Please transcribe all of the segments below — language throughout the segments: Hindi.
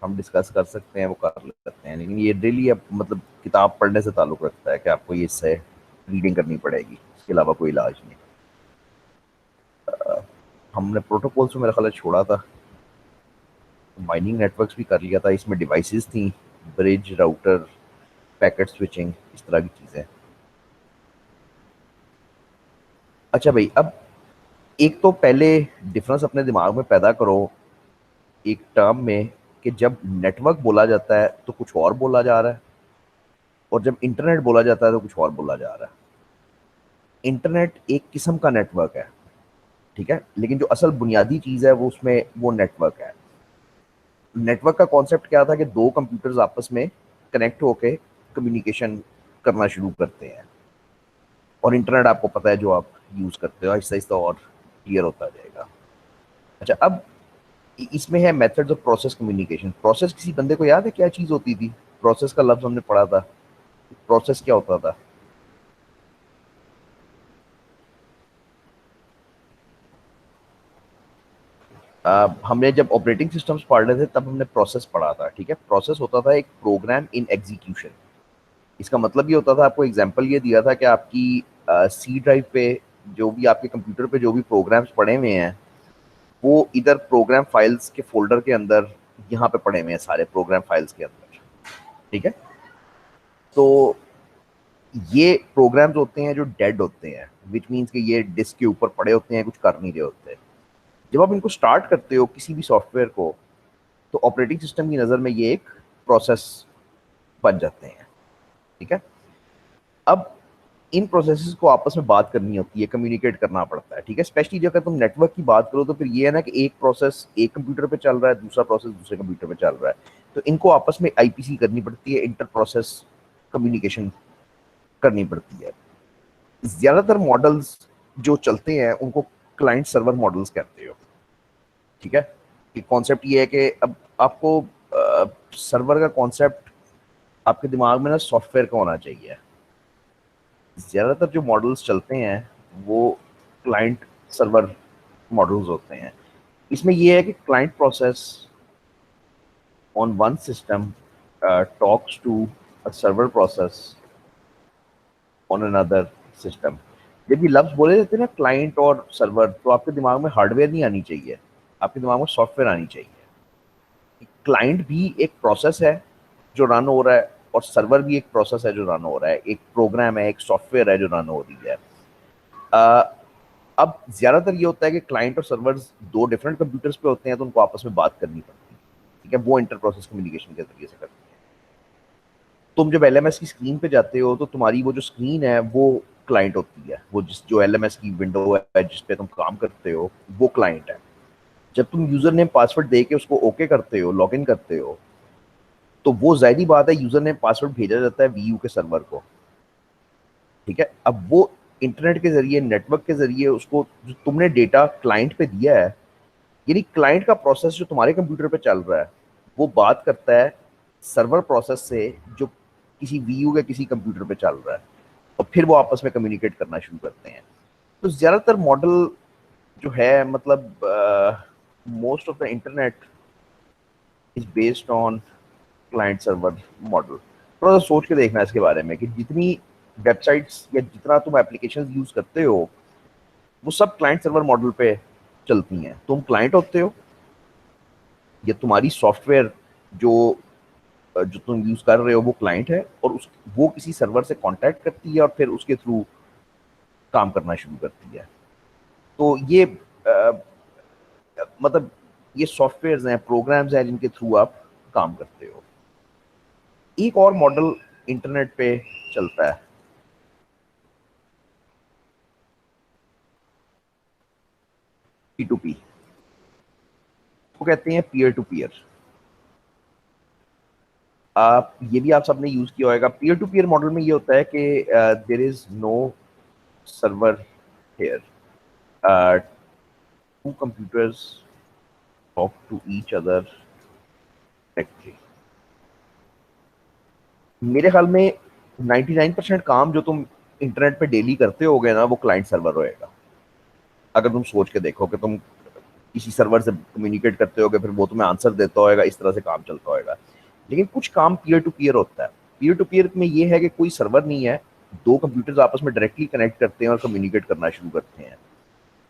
हम डिस्कस कर सकते हैं, वो कर लेते हैं, लेकिन ये डेली अब मतलब किताब पढ़ने से ताल्लुक रखता है कि आपको ये इससे रीडिंग करनी पड़ेगी, इसके अलावा कोई इलाज नहीं। हमने प्रोटोकॉल्स में मेरा ख्याल है छोड़ा था, माइनिंग नेटवर्क्स भी कर लिया था, इसमें डिवाइसेस थी, ब्रिज, राउटर, पैकेट स्विचिंग, इस तरह की चीज़ें। अच्छा भाई, अब एक तो पहले डिफरेंस अपने दिमाग में पैदा करो एक टर्म में, कि जब नेटवर्क बोला जाता है तो कुछ और बोला जा रहा है, और जब इंटरनेट बोला जाता है तो कुछ और बोला जा रहा है। इंटरनेट एक किस्म का नेटवर्क है, ठीक है, लेकिन जो असल बुनियादी चीज़ है वो उसमें वो नेटवर्क है। नेटवर्क का कॉन्सेप्ट क्या था कि दो कंप्यूटर्स आपस में कनेक्ट होके कम्युनिकेशन करना शुरू करते हैं, और इंटरनेट आपको पता है जो आप यूज़ करते हो, आहिस्ता आहिस्ता और क्लियर होता जाएगा। अच्छा, अब इसमें है methods of process communication. Process, किसी बंदे को याद है क्या चीज़ होती थी? प्रोसेस का लफ्ज़ हमने पढ़ा था, प्रोसेस क्या होता था? हमने जब ऑपरेटिंग सिस्टम्स पढ़ रहे थे तब हमने प्रोसेस पढ़ा था, ठीक है। प्रोसेस होता था एक प्रोग्राम इन एग्जीक्यूशन। इसका मतलब ये होता था, आपको एग्जांपल ये दिया था कि आपकी सी ड्राइव पे जो भी आपके कंप्यूटर पे जो भी प्रोग्राम्स पड़े हुए हैं, वो इधर प्रोग्राम फाइल्स के फोल्डर के अंदर यहाँ पे पड़े हुए हैं, सारे प्रोग्राम फाइल्स के अंदर, ठीक है। तो ये प्रोग्राम्स होते हैं जो डेड होते हैं, विच मीन्स कि ये डिस्क के ऊपर पड़े होते हैं, कुछ कर नहीं रहे होते। जब आप इनको स्टार्ट करते हो किसी भी सॉफ्टवेयर को, तो ऑपरेटिंग सिस्टम की नज़र में ये एक प्रोसेस बन जाते हैं, ठीक है। अब इन प्रोसेसेस को आपस में बात करनी होती है, कम्युनिकेट करना पड़ता है, ठीक है। स्पेशली जब तुम नेटवर्क की बात करो तो फिर ये है ना कि एक प्रोसेस एक कंप्यूटर पे चल रहा है, दूसरा प्रोसेस दूसरे कंप्यूटर पे चल रहा है, तो इनको आपस में आईपीसी करनी पड़ती है, इंटर प्रोसेस कम्युनिकेशन करनी पड़ती है। ज्यादातर मॉडल्स जो चलते हैं उनको क्लाइंट सर्वर मॉडल्स कहते हो, ठीक है। कि कॉन्सेप्ट ये है कि अब आपको सर्वर का कॉन्सेप्ट आपके दिमाग में ना सॉफ्टवेयर का होना चाहिए। ज्यादातर जो मॉडल्स चलते हैं वो क्लाइंट सर्वर मॉडल्स होते हैं। इसमें यह है कि client process on one system talks to a server process on another system. जब ये लफ्ज बोले जाते हैं ना क्लाइंट और सर्वर, तो आपके दिमाग में हार्डवेयर नहीं आनी चाहिए, आपके दिमाग में सॉफ्टवेयर आनी चाहिए। क्लाइंट भी एक प्रोसेस है जो रन हो रहा है, और सर्वर भी एक प्रोसेस है जो रन हो रहा है, एक प्रोग्राम है, एक सॉफ्टवेयर है जो रन हो रही है। अ, अब ज्यादातर ये होता है कि क्लाइंट और सर्वर्स दो डिफरेंट कंप्यूटर्स पे होते हैं, तो उनको आपस में बात करनी पड़ती है, ठीक है। वो इंटर प्रोसेस कम्युनिकेशन के जरिए से करते हैं। तुम जब एलएमएस की स्क्रीन पे जाते हो तो तुम्हारी वो जो स्क्रीन है वो क्लाइंट होती है, वो जिस जो एलएमएस की विंडो है जिस पे तुम काम करते हो वो क्लाइंट है। जब तुम यूजर नेम पासवर्ड दे के उसको ओके करते हो, लॉग इन करते हो, तो वो जाहिर बात है यूजर नेम पासवर्ड भेजा जाता है वीयू के सर्वर को, ठीक है। अब वो इंटरनेट के जरिए, नेटवर्क के जरिए उसको, जो तुमने डेटा क्लाइंट पे दिया है, यानी क्लाइंट का प्रोसेस जो तुम्हारे कंप्यूटर पे चल रहा है, वो बात करता है सर्वर प्रोसेस से जो किसी वीयू के किसी कंप्यूटर पे चल रहा है, और फिर वो आपस में कम्युनिकेट करना शुरू करते हैं। तो ज्यादातर मॉडल जो है, मतलब most of the internet is based on client server model. थोड़ा सा सोच के देखना है इसके बारे में कि जितनी वेबसाइट्स या जितना तुम एप्लीकेशन यूज करते हो वो सब क्लाइंट सर्वर मॉडल पे चलती हैं। तुम क्लाइंट होते हो, या तुम्हारी सॉफ्टवेयर जो जो तुम यूज कर रहे हो वो क्लाइंट है, और उस वो किसी सर्वर से कांटेक्ट करती है और फिर उसके थ्रू काम करना शुरू करती है। तो ये मतलब ये सॉफ्टवेयर हैं, प्रोग्राम्स हैं जिनके थ्रू आप काम करते हो। एक और मॉडल इंटरनेट पे चलता है, पी टू पी, वो कहते हैं पीयर टू पीयर। आप ये भी आप सबने यूज किया होगा। पीयर टू पीयर मॉडल में ये होता है कि there is no server here, two computers talk to each other directly. मेरे ख्याल में 99% काम जो तुम इंटरनेट पे डेली करते होगे ना वो क्लाइंट सर्वर होएगा। अगर तुम सोच के देखो कि तुम किसी सर्वर से कम्युनिकेट करते होगे, फिर वो तुम्हें आंसर देता होगा, इस तरह से काम चलता होगा। लेकिन कुछ काम पीयर टू पीयर होता है। पीयर टू पीयर में ये है कि कोई सर्वर नहीं है, दो कंप्यूटर्स आपस में डायरेक्टली कनेक्ट करते हैं और कम्युनिकेट करना शुरू करते हैं।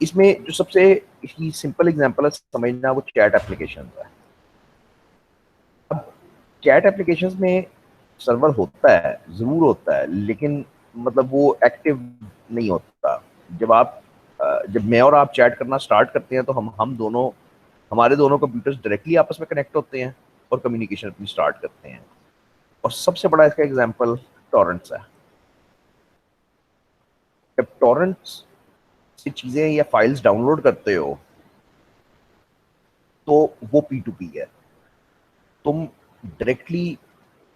इसमें जो सबसे इसकी सिंपल एग्जांपल है समझना, वो चैट एप्लीकेशन है। अब चैट एप्लीकेशंस में सर्वर होता है, ज़रूर होता है, लेकिन मतलब वो एक्टिव नहीं होता। जब मैं और आप चैट करना स्टार्ट करते हैं तो हम दोनों, हमारे दोनों कंप्यूटर्स डायरेक्टली आपस में कनेक्ट होते हैं और कम्युनिकेशन अपनी स्टार्ट करते हैं। और सबसे बड़ा इसका एग्जांपल टॉरेंट्स है। जब टॉरेंट्स से चीज़ें या फाइल्स डाउनलोड करते हो तो वो P2P है। तुम डायरेक्टली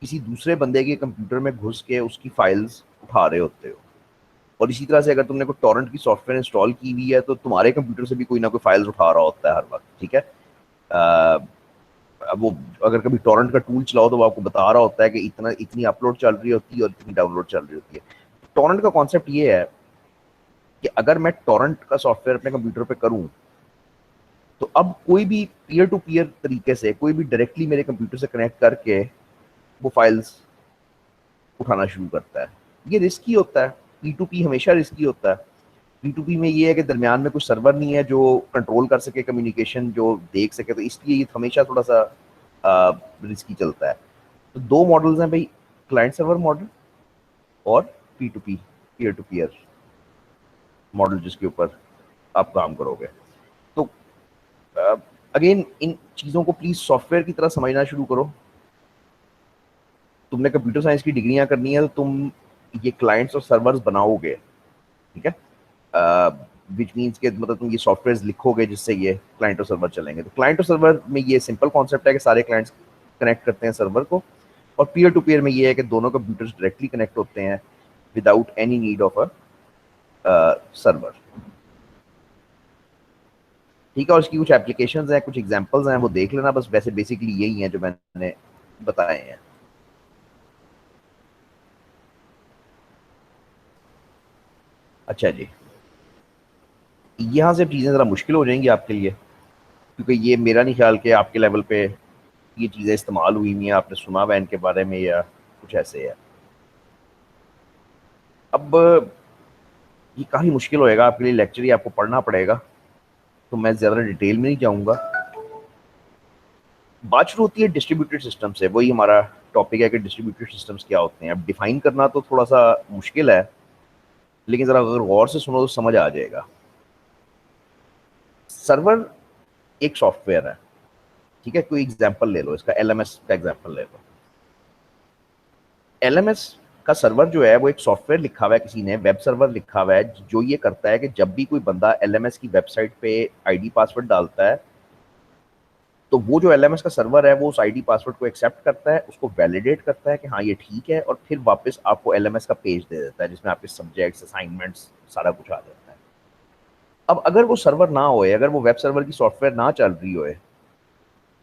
किसी दूसरे बंदे के कंप्यूटर में घुस के उसकी फाइल्स उठा रहे होते हो। और इसी तरह से अगर तुमने कोई टॉरेंट की सॉफ्टवेयर इंस्टॉल की हुई है तो तुम्हारे कंप्यूटर से भी कोई ना कोई फाइल्स उठा रहा होता है हर वक्त, ठीक है। अब वो अगर कभी टॉरेंट का टूल चलाओ तो वो आपको बता रहा होता है कि इतनी अपलोड चल रही होती है और इतनी डाउनलोड चल रही होती है। टॉरेंट का कॉन्सेप्ट ये है कि अगर मैं टॉरेंट का सॉफ्टवेयर अपने कंप्यूटर पे करूं तो अब कोई भी पीयर टू पीयर तरीके से कोई भी डायरेक्टली मेरे कंप्यूटर से कनेक्ट करके वो फाइल्स उठाना शुरू करता है। ये रिस्की होता है, P2P हमेशा रिस्की होता है। P2P में ये है कि दरमियान में कुछ सर्वर नहीं है जो कंट्रोल कर सके कम्युनिकेशन, जो देख सके, तो इसलिए ये हमेशा थोड़ा सा रिस्की चलता है। तो दो मॉडल्स हैं भाई, क्लाइंट सर्वर मॉडल और P2P peer to peer model जिसके ऊपर आप काम करोगे। तो अगेन इन चीज़ों को प्लीज़ सॉफ्टवेयर की तरह समझना शुरू करो। तुमने कंप्यूटर साइंस की डिग्रियां करनी है तो तुम ये क्लाइंट्स और सर्वर्स बनाओगे, ठीक है। विच मीन्स के मतलब तुम ये सॉफ्टवेयर लिखोगे जिससे ये क्लाइंट और सर्वर चलेंगे। तो क्लाइंट और सर्वर में ये सिंपल कॉन्सेप्ट है कि सारे क्लाइंट्स कनेक्ट करते हैं सर्वर को, और पीयर टू पीयर में ये है कि दोनों कंप्यूटर्स डायरेक्टली कनेक्ट होते हैं without any need of a server, ठीक है। और इसकी कुछ एप्लीकेशंस हैं, कुछ एग्जांपल्स हैं, वो देख लेना बस। वैसे बेसिकली यही हैं जो मैंने बताए हैं। अच्छा जी, यहाँ से चीज़ें ज़रा मुश्किल हो जाएंगी आपके लिए, क्योंकि ये मेरा नहीं ख्याल कि आपके लेवल पे ये चीज़ें इस्तेमाल हुई हुई हैं, आपने सुना हुआ है इनके बारे में या कुछ ऐसे है। अब ये काफ़ी मुश्किल होएगा आपके लिए, लेक्चर ही आपको पढ़ना पड़ेगा, तो मैं ज़्यादा डिटेल में नहीं जाऊँगा। बात शुरू होती है डिस्ट्रीब्यूटेड सिस्टम से। वही हमारा टॉपिक है कि डिस्ट्रीब्यूटेड सिस्टम्स क्या होते हैं। अब डिफाइन करना तो थोड़ा सा मुश्किल है, लेकिन ज़रा अगर गौर से सुनो तो समझ आ जाएगा। सर्वर एक सॉफ्टवेयर है, ठीक है। कोई एग्जांपल ले लो, इसका LMS का एग्जांपल ले लो। LMS का सर्वर जो है वो एक सॉफ्टवेयर लिखा हुआ है, किसी ने वेब सर्वर लिखा हुआ है, जो ये करता है कि जब भी कोई बंदा LMS की वेबसाइट पे आईडी पासवर्ड डालता है तो वो जो LMS का सर्वर है वो उस आईडी पासवर्ड को एक्सेप्ट करता है, उसको वैलिडेट करता है कि हाँ ये ठीक है, और फिर वापस आपको LMS का पेज दे देता है जिसमें आपके सब्जेक्ट्स, असाइनमेंट्स, सारा कुछ आ जाता है। अब अगर वो सर्वर ना होए, अगर वो वेब सर्वर की सॉफ्टवेयर ना चल रही होए,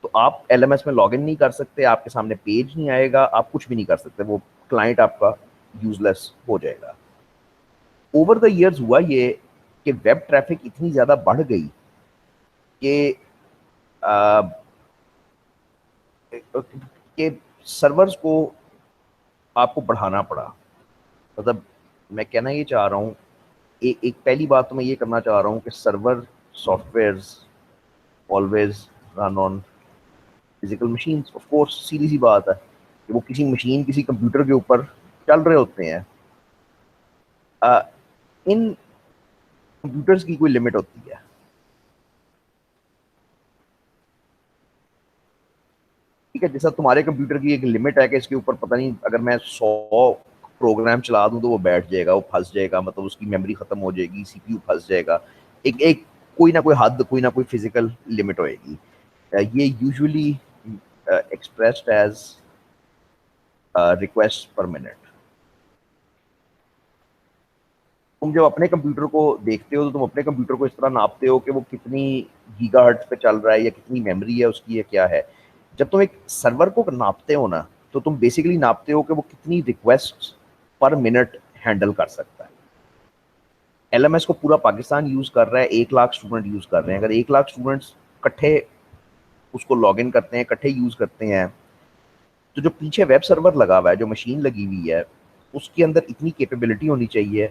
तो आप LMS में लॉगिन नहीं कर सकते, आपके सामने पेज नहीं आएगा, आप कुछ भी नहीं कर सकते, वो क्लाइंट आपका यूजलेस हो जाएगा। ओवर द इयर्स हुआ ये कि वेब ट्रैफिक इतनी ज़्यादा बढ़ गई कि कि सर्वर्स को आपको बढ़ाना पड़ा। मतलब मैं कहना ये चाह रहा हूँ, एक पहली बात तो मैं ये करना चाह रहा हूँ कि server softwares always run on physical machines. Of course सीधी सी बात है कि वो किसी मशीन, किसी कंप्यूटर के ऊपर चल रहे होते हैं। इन कंप्यूटर्स की कोई लिमिट होती है, ठीक है। जैसा तुम्हारे कंप्यूटर की एक लिमिट है कि इसके ऊपर पता नहीं, अगर मैं 100 प्रोग्राम चला दूं तो वो बैठ जाएगा, वो फंस जाएगा, मतलब उसकी मेमोरी खत्म हो जाएगी, CPU फंस जाएगा। एक एक कोई ना कोई हद, कोई ना कोई फिजिकल लिमिट होएगी। ये usually expressed as request per minute. तुम जब अपने कंप्यूटर को देखते हो तो तुम अपने कंप्यूटर को इस तरह नापते हो कि वो कितनी गीगाहर्ट्ज पे चल रहा है या कितनी मेमोरी है उसकी या क्या है। जब तुम एक सर्वर को नापते हो ना, तो तुम बेसिकली नापते हो कि वो कितनी रिक्वेस्ट पर मिनट हैंडल कर सकता है। LMS को पूरा पाकिस्तान यूज कर रहा है, 1 लाख स्टूडेंट यूज कर रहे हैं। अगर 1 लाख स्टूडेंट्स इकट्ठे उसको लॉग इन करते हैं, इकट्ठे यूज करते हैं, तो जो पीछे वेब सर्वर लगा हुआ है, जो मशीन लगी हुई है, उसके अंदर इतनी कैपेबिलिटी होनी चाहिए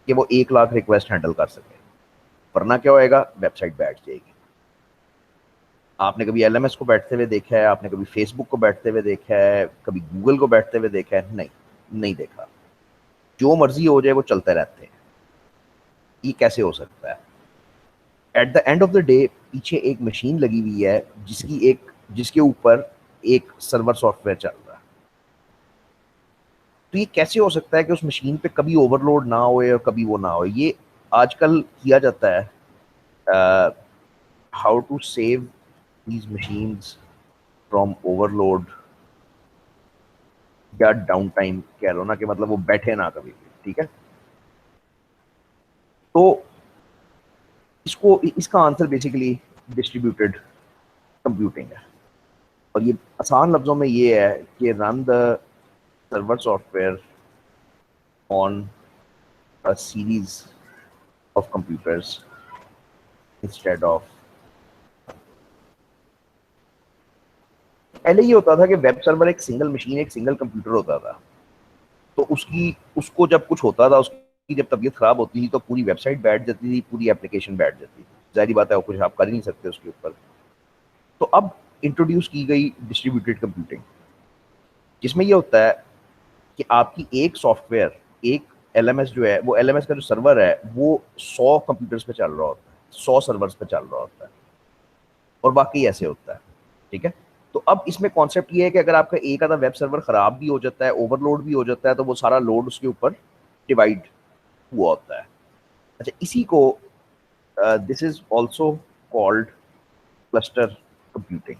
कि वो 1 लाख रिक्वेस्ट हैंडल कर सके। वरना क्या होएगा, वेबसाइट बैठ जाएगी। आपने कभी LMS को बैठते हुए देखा है? आपने कभी फेसबुक को बैठते हुए देखा है? कभी गूगल को बैठते हुए देखा है? नहीं, नहीं देखा। जो मर्जी हो जाए वो चलते रहते हैं। ये कैसे हो सकता है? At the end of the day पीछे एक मशीन लगी हुई है जिसके ऊपर एक सर्वर सॉफ्टवेयर चल रहा है। तो ये कैसे हो सकता है कि उस मशीन पे कभी ओवरलोड ना होए और कभी वो ना हो? ये आजकल किया जाता है, how to save these machines from overload या डाउन टाइम कह लो ना, कि मतलब वो बैठे ना कभी भी। ठीक है, तो इसका आंसर बेसिकली डिस्ट्रीब्यूटेड कंप्यूटिंग है। और ये आसान लफ्जों में ये है कि run the server software on a series of computers instead of. पहले ये होता था कि वेब सर्वर एक सिंगल मशीन, एक सिंगल कंप्यूटर होता था। तो उसको जब कुछ होता था, उसकी जब तबीयत खराब होती थी, तो पूरी वेबसाइट बैठ जाती थी, पूरी एप्लीकेशन बैठ जाती थी। जाहिर बात है, कुछ आप कर ही नहीं सकते उसके ऊपर। तो अब इंट्रोड्यूस की गई डिस्ट्रीब्यूटेड कंप्यूटिंग, जिसमें ये होता है कि आपकी एक सॉफ्टवेयर, एक LMS जो है, वो LMS का जो सर्वर है वो 100 कंप्यूटर्स पे चल रहा होता है, 100 सर्वर्स पे चल रहा होता है, और बाकी ऐसे होता है। ठीक है, तो अब इसमें कॉन्सेप्ट ये है कि अगर आपका एक आधा वेब सर्वर खराब भी हो जाता है, ओवरलोड भी हो जाता है, तो वो सारा लोड उसके ऊपर डिवाइड हुआ होता है। अच्छा, इसी को this is also called cluster computing.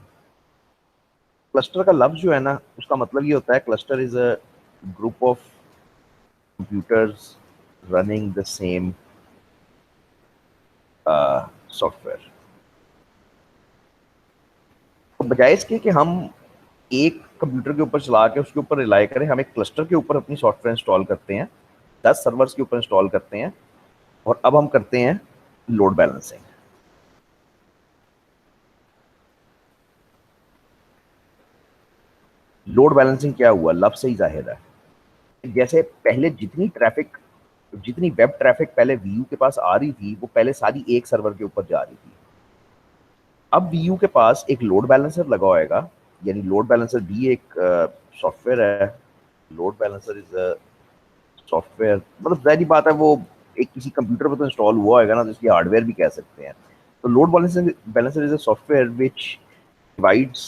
Cluster का लफ्ज जो है ना, उसका मतलब ये होता है, cluster is a group of computers running the same software. तो बजाय इसके कि हम एक कंप्यूटर के ऊपर चला के उसके ऊपर रिलाई करें, हम एक क्लस्टर के ऊपर अपनी सॉफ्टवेयर इंस्टॉल करते हैं, 10 सर्वर्स के ऊपर इंस्टॉल करते हैं, और अब हम करते हैं लोड बैलेंसिंग। लोड बैलेंसिंग क्या हुआ, लफ्ज से ही जाहिर है। जैसे पहले जितनी वेब ट्रैफिक पहले वीयू के पास आ रही थी, वो पहले सारी एक सर्वर के ऊपर जा रही थी। अब वीयू के पास एक लोड बैलेंसर लगा होएगा, यानी लोड बैलेंसर भी एक सॉफ्टवेयर है। Load balancer is a software, मतलब जाहिर बात है वो एक किसी कंप्यूटर पर तो इंस्टॉल हुआ होगा ना, तो इसकी हार्डवेयर भी कह सकते हैं। तो load balancer is a software which divides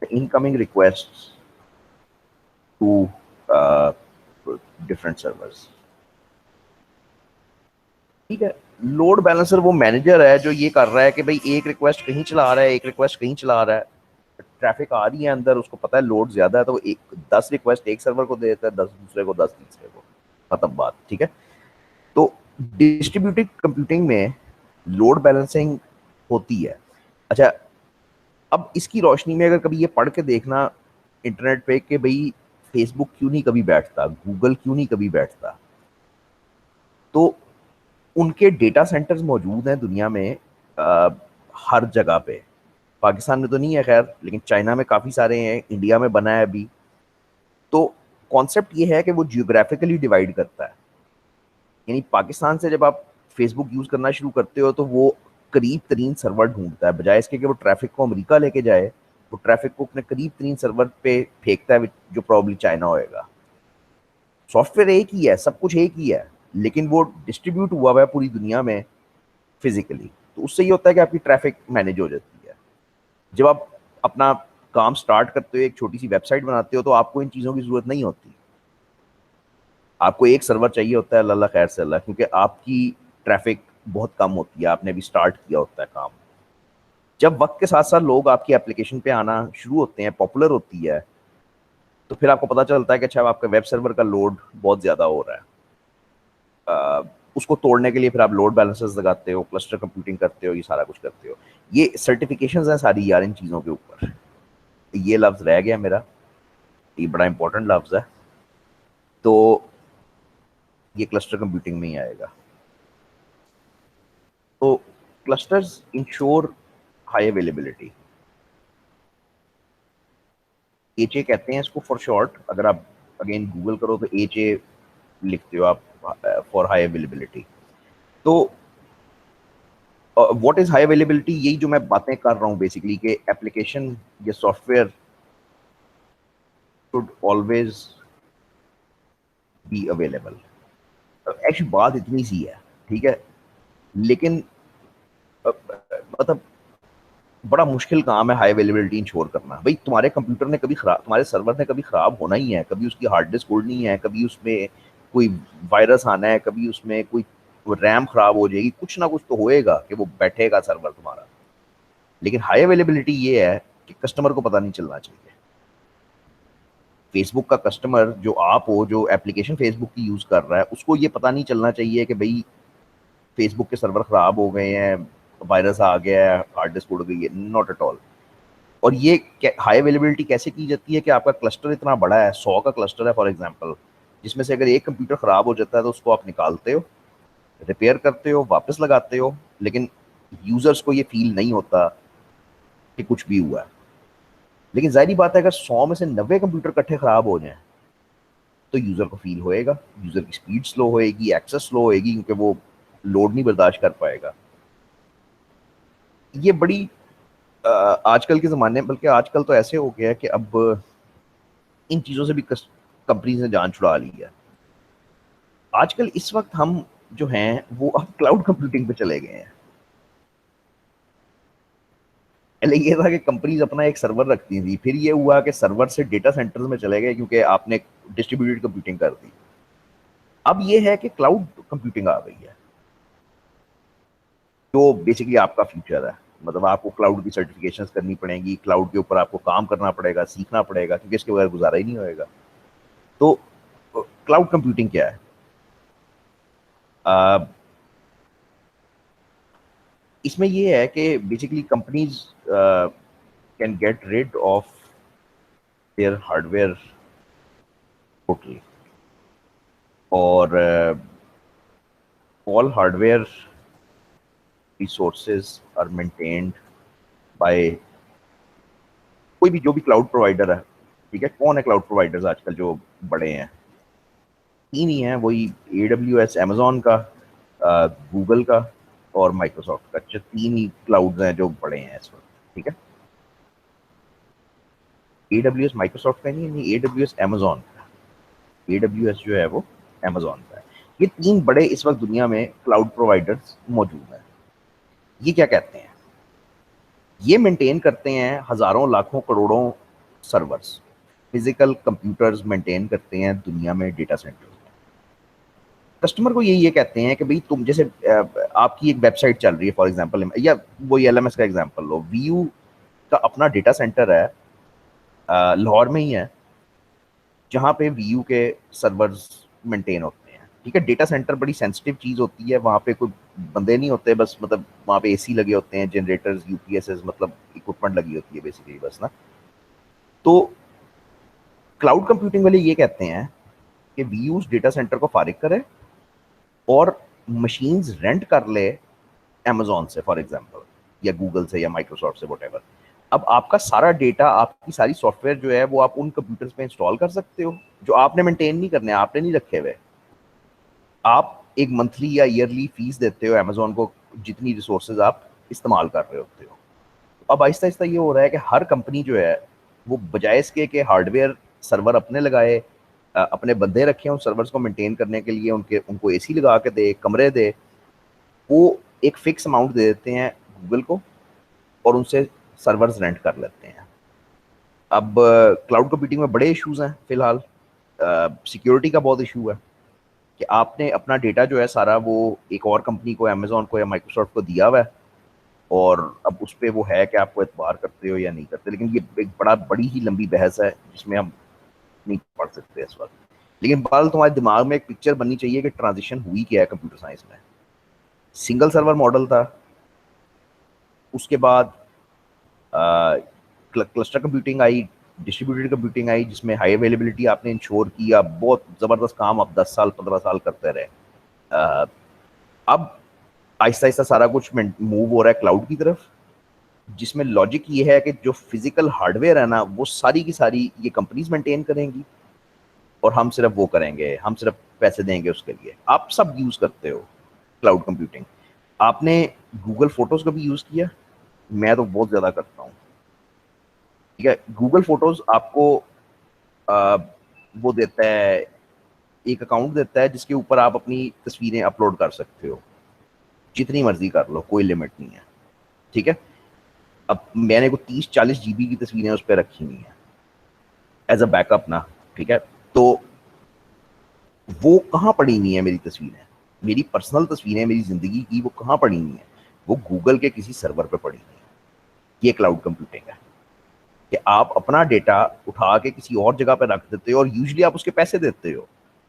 the incoming requests to uh, different servers। ठीक है, लोड बैलेंसर वो मैनेजर है जो ये कर रहा है कि भाई एक रिक्वेस्ट कहीं चला रहा है, एक रिक्वेस्ट कहीं चला रहा है, ट्रैफिक आ रही है अंदर, उसको पता है लोड ज्यादा है, तो वो 10 रिक्वेस्ट एक सर्वर को दे देता है, 10 दूसरे को, 10 तीसरे को, खत्म बात। ठीक है, तो डिस्ट्रीब्यूटेड कंप्यूटिंग में लोड बैलेंसिंग होती है। अच्छा, अब इसकी रोशनी में अगर कभी ये पढ़ के देखना इंटरनेट पे कि भाई फेसबुक क्यों नहीं कभी बैठता, गूगल क्यों नहीं कभी बैठता, तो उनके डेटा सेंटर्स मौजूद हैं दुनिया में, आ, हर जगह पे। पाकिस्तान में तो नहीं है खैर, लेकिन चाइना में काफ़ी सारे हैं, इंडिया में बना है अभी। तो कॉन्सेप्ट ये है कि वो जियोग्राफिकली डिवाइड करता है, यानी पाकिस्तान से जब आप फेसबुक यूज़ करना शुरू करते हो, तो वो करीब तरीन सर्वर ढूंढता है, बजाय इसके कि वो ट्रैफिक को अमेरिका लेके जाए, वो ट्रैफिक को अपने करीब तरीन सर्वर पे फेंकता है, जो प्रॉब्ली चाइना होएगा। सॉफ्टवेयर एक ही है, सब कुछ एक ही है, लेकिन वो डिस्ट्रीब्यूट हुआ हुआ है पूरी दुनिया में फिजिकली। तो उससे ये होता है कि आपकी ट्रैफिक मैनेज हो जाती है। जब आप अपना काम स्टार्ट करते हो, एक छोटी सी वेबसाइट बनाते हो, तो आपको इन चीज़ों की ज़रूरत नहीं होती। आपको एक सर्वर चाहिए होता है, अल्लाह खैर से अल्लाह, क्योंकि आपकी ट्रैफिक बहुत कम होती है, आपने भी स्टार्ट किया होता है काम। जब वक्त के साथ साथ लोग आपकी एप्लीकेशन पे आना शुरू होते हैं, पॉपुलर होती है, तो फिर आपको पता चलता है कि अच्छा, आपका वेब सर्वर का लोड बहुत ज़्यादा हो रहा है। उसको तोड़ने के लिए फिर आप लोड बैलेंसेस लगाते हो, क्लस्टर कंप्यूटिंग करते हो, ये सारा कुछ करते हो। ये सर्टिफिकेशंस हैं सारी यार इन चीज़ों के ऊपर। ये लफ्ज़ रह गया मेरा, ये बड़ा इंपॉर्टेंट लफ्ज़ है। तो ये क्लस्टर कंप्यूटिंग में ही आएगा। तो clusters ensure high availability, H A कहते हैं इसको फॉर शॉर्ट। अगर आप अगेन गूगल करो तो एच ए लिखते हो आप, फॉर हाई अवेलेबिलिटी। तो व्हाट इज हाई अवेलेबिलिटी, यही जो मैं बातें कर रहा हूँ बेसिकली, कि एप्लीकेशन या software should always be available. Actually बात इतनी सी है, ठीक है, लेकिन मतलब बड़ा मुश्किल काम है हाई अवेलेबिलिटी इंश्योर करना। भाई तुम्हारे कंप्यूटर ने कभी खराब, तुम्हारे सर्वर ने कभी खराब होना ही है, कभी उसकी हार्ड डिस्क उड़नी है, कभी उसमें कोई वायरस आना है, कभी उसमें कोई रैम खराब हो जाएगी, कुछ ना कुछ तो होएगा कि वो बैठेगा सर्वर तुम्हारा। लेकिन हाई अवेलेबिलिटी ये है कि कस्टमर को पता नहीं चलना चाहिए। फेसबुक का कस्टमर जो आप हो, जो एप्लीकेशन फेसबुक की यूज कर रहा है, उसको ये पता नहीं चलना चाहिए कि भाई फेसबुक के सर्वर खराब हो गए हैं, वायरस आ गया है, हार्ड डिस्क उड़ गई है, नॉट एट ऑल। और ये हाई अवेलेबिलिटी कैसे की जाती है कि आपका क्लस्टर इतना बड़ा है, 100 का क्लस्टर है फॉर एग्जांपल, जिसमें से अगर एक कंप्यूटर खराब हो जाता है तो उसको आप निकालते हो, रिपेयर करते हो, वापस लगाते हो, लेकिन यूजर्स को ये फील नहीं होता कि कुछ भी हुआ है। लेकिन जाहिर बात है अगर 100 में से 90 कंप्यूटर इकट्ठे खराब हो जाए तो यूजर को फील होएगा, यूजर की स्पीड स्लो होएगी, एक्सेस स्लो होएगी, क्योंकि वो लोड नहीं बर्दाश्त कर पाएगा। ये बड़ी आजकल के ज़माने, बल्कि आजकल तो ऐसे हो गया है कि अब इन चीज़ों से भी कंपनीज ने जान छुड़ा ली है। आजकल इस वक्त हम जो हैं वो अब क्लाउड कंप्यूटिंग पे चले गए हैं। पहले ये था कि कंपनीज अपना एक सर्वर रखती थी, फिर ये हुआ कि सर्वर से डेटा सेंटर्स में चले गए क्योंकि आपने डिस्ट्रीब्यूटेड कंप्यूटिंग कर दी। अब ये है कि क्लाउड कंप्यूटिंग आ गई है, जो बेसिकली आपका फ्यूचर है। मतलब आपको क्लाउड की सर्टिफिकेशंस करनी पड़ेंगी, क्लाउड के ऊपर आपको काम करना पड़ेगा, सीखना पड़ेगा, क्योंकि इसके बगैर गुजारा ही नहीं होएगा। तो क्लाउड कंप्यूटिंग क्या है? अ, इसमें ये है कि basically companies can get rid of their hardware totally, और all hardware resources are maintained by कोई भी, जो भी क्लाउड प्रोवाइडर है। ठीक है, कौन है क्लाउड प्रोवाइडर्स आजकल जो बड़े हैं? तीन ही हैं, वही AWS अमेजोन का, गूगल का और माइक्रोसॉफ्ट का। जो तीन ही क्लाउड्स हैं जो बड़े हैं इस वक्त। ठीक है, AWS माइक्रोसॉफ्ट का नहीं, AWS अमेजोन का। AWS जो है वो अमेजोन का है। ये तीन बड़े इस वक्त दुनिया में क्लाउड प्रोवाइडर्स मौजूद हैं। ये क्या कहते हैं? ये मेंटेन करते हैं हजारों लाखों करोड़ों सर्वर्स, फिजिकल कंप्यूटर्स मेंटेन करते हैं दुनिया में डेटा सेंटर्स में। कस्टमर को ये कहते हैं कि भाई तुम जैसे आपकी एक वेबसाइट चल रही है फॉर एग्जांपल, या वो LMS का एग्जांपल लो, वीयू का अपना डेटा सेंटर है, लाहौर में ही है, जहाँ पे वीयू के सर्वर्स मेंटेन होते हैं। ठीक है, डेटा सेंटर बड़ी सेंसिटिव चीज होती है, वहाँ पे कोई बंदे नहीं होते, बस मतलब वहाँ पे AC लगे होते हैं, जनरेटर्स, UPSs, मतलब इक्विपमेंट लगी होती है बेसिकली बस ना। तो क्लाउड कंप्यूटिंग वाले ये कहते हैं कि वी उस डेटा सेंटर को फारिग करे और मशीन्स रेंट कर ले अमेजोन से फॉर एग्जांपल, या गूगल से, या माइक्रोसॉफ्ट से, वट। अब आपका सारा डेटा, आपकी सारी सॉफ्टवेयर जो है वो आप उन कंप्यूटर्स पे इंस्टॉल कर सकते हो, जो आपने मेंटेन नहीं करने, आपने नहीं रखे हुए। आप एक मंथली या ईयरली फीस देते हो अमेजोन को, जितनी रिसोर्सेज आप इस्तेमाल कर रहे होते हो। अब आहिस्ता आहिस्ता ये हो रहा है कि हर कंपनी जो है वो बजाय इसके कि हार्डवेयर सर्वर अपने लगाए, अपने बंदे रखे उन सर्वर्स को मेंटेन करने के लिए, उनके उनको AC लगा के दे, कमरे दे, वो एक फिक्स अमाउंट दे देते हैं गूगल को और उनसे सर्वर्स रेंट कर लेते हैं। अब क्लाउड कंप्यूटिंग में बड़े इश्यूज हैं फिलहाल। सिक्योरिटी का बहुत इशू है कि आपने अपना डेटा जो है सारा वो एक और कंपनी को, अमेजोन को या माइक्रोसॉफ्ट को दिया हुआ है, और अब उस पर वो है कि आपको एतबार करते हो या नहीं करते। लेकिन ये एक बड़ी ही लंबी बहस है जिसमें हम नहीं पढ़ सकते इस वक्त। लेकिन बाल तुम्हारे दिमाग में एक पिक्चर बननी चाहिए कि ट्रांजिशन हुई क्या है कंप्यूटर साइंस में। सिंगल सर्वर मॉडल था, उसके बाद क्लस्टर कंप्यूटिंग आई डिस्ट्रीब्यूटेड कंप्यूटिंग आई जिसमें हाई अवेलेबिलिटी आपने इंश्योर की, आप बहुत ज़बरदस्त काम आप 10 साल 15 साल करते रहे। अब आहिस्ता आहिस्ता सारा कुछ मूव हो रहा है क्लाउड की तरफ, जिसमें लॉजिक ये है कि जो फिजिकल हार्डवेयर है ना वो सारी की सारी ये कंपनीज मेंटेन करेंगी और हम सिर्फ वो करेंगे, हम सिर्फ पैसे देंगे उसके लिए। आप सब यूज करते हो क्लाउड कंप्यूटिंग। आपने गूगल फोटोज का भी यूज किया? मैं तो बहुत ज्यादा करता हूँ। ठीक है, गूगल फोटोज आपको आ, वो देता है, एक अकाउंट देता है जिसके ऊपर आप अपनी तस्वीरें अपलोड कर सकते हो, जितनी मर्जी कर लो, कोई लिमिट नहीं है। ठीक है, अब मैंने को 30-40 GB की तस्वीरें उस पर रखी हुई हैं एज अ बैकअप ना। ठीक है, तो वो कहाँ पड़ी हुई है मेरी तस्वीरें, मेरी पर्सनल तस्वीरें मेरी जिंदगी की, वो कहाँ पड़ी हुई हैं? वो गूगल के किसी सर्वर पे पड़ी हुई है। ये क्लाउड कंप्यूटिंग है कि आप अपना डेटा उठा के किसी और जगह पे रख देते हो और यूजुअली आप उसके पैसे देते हो,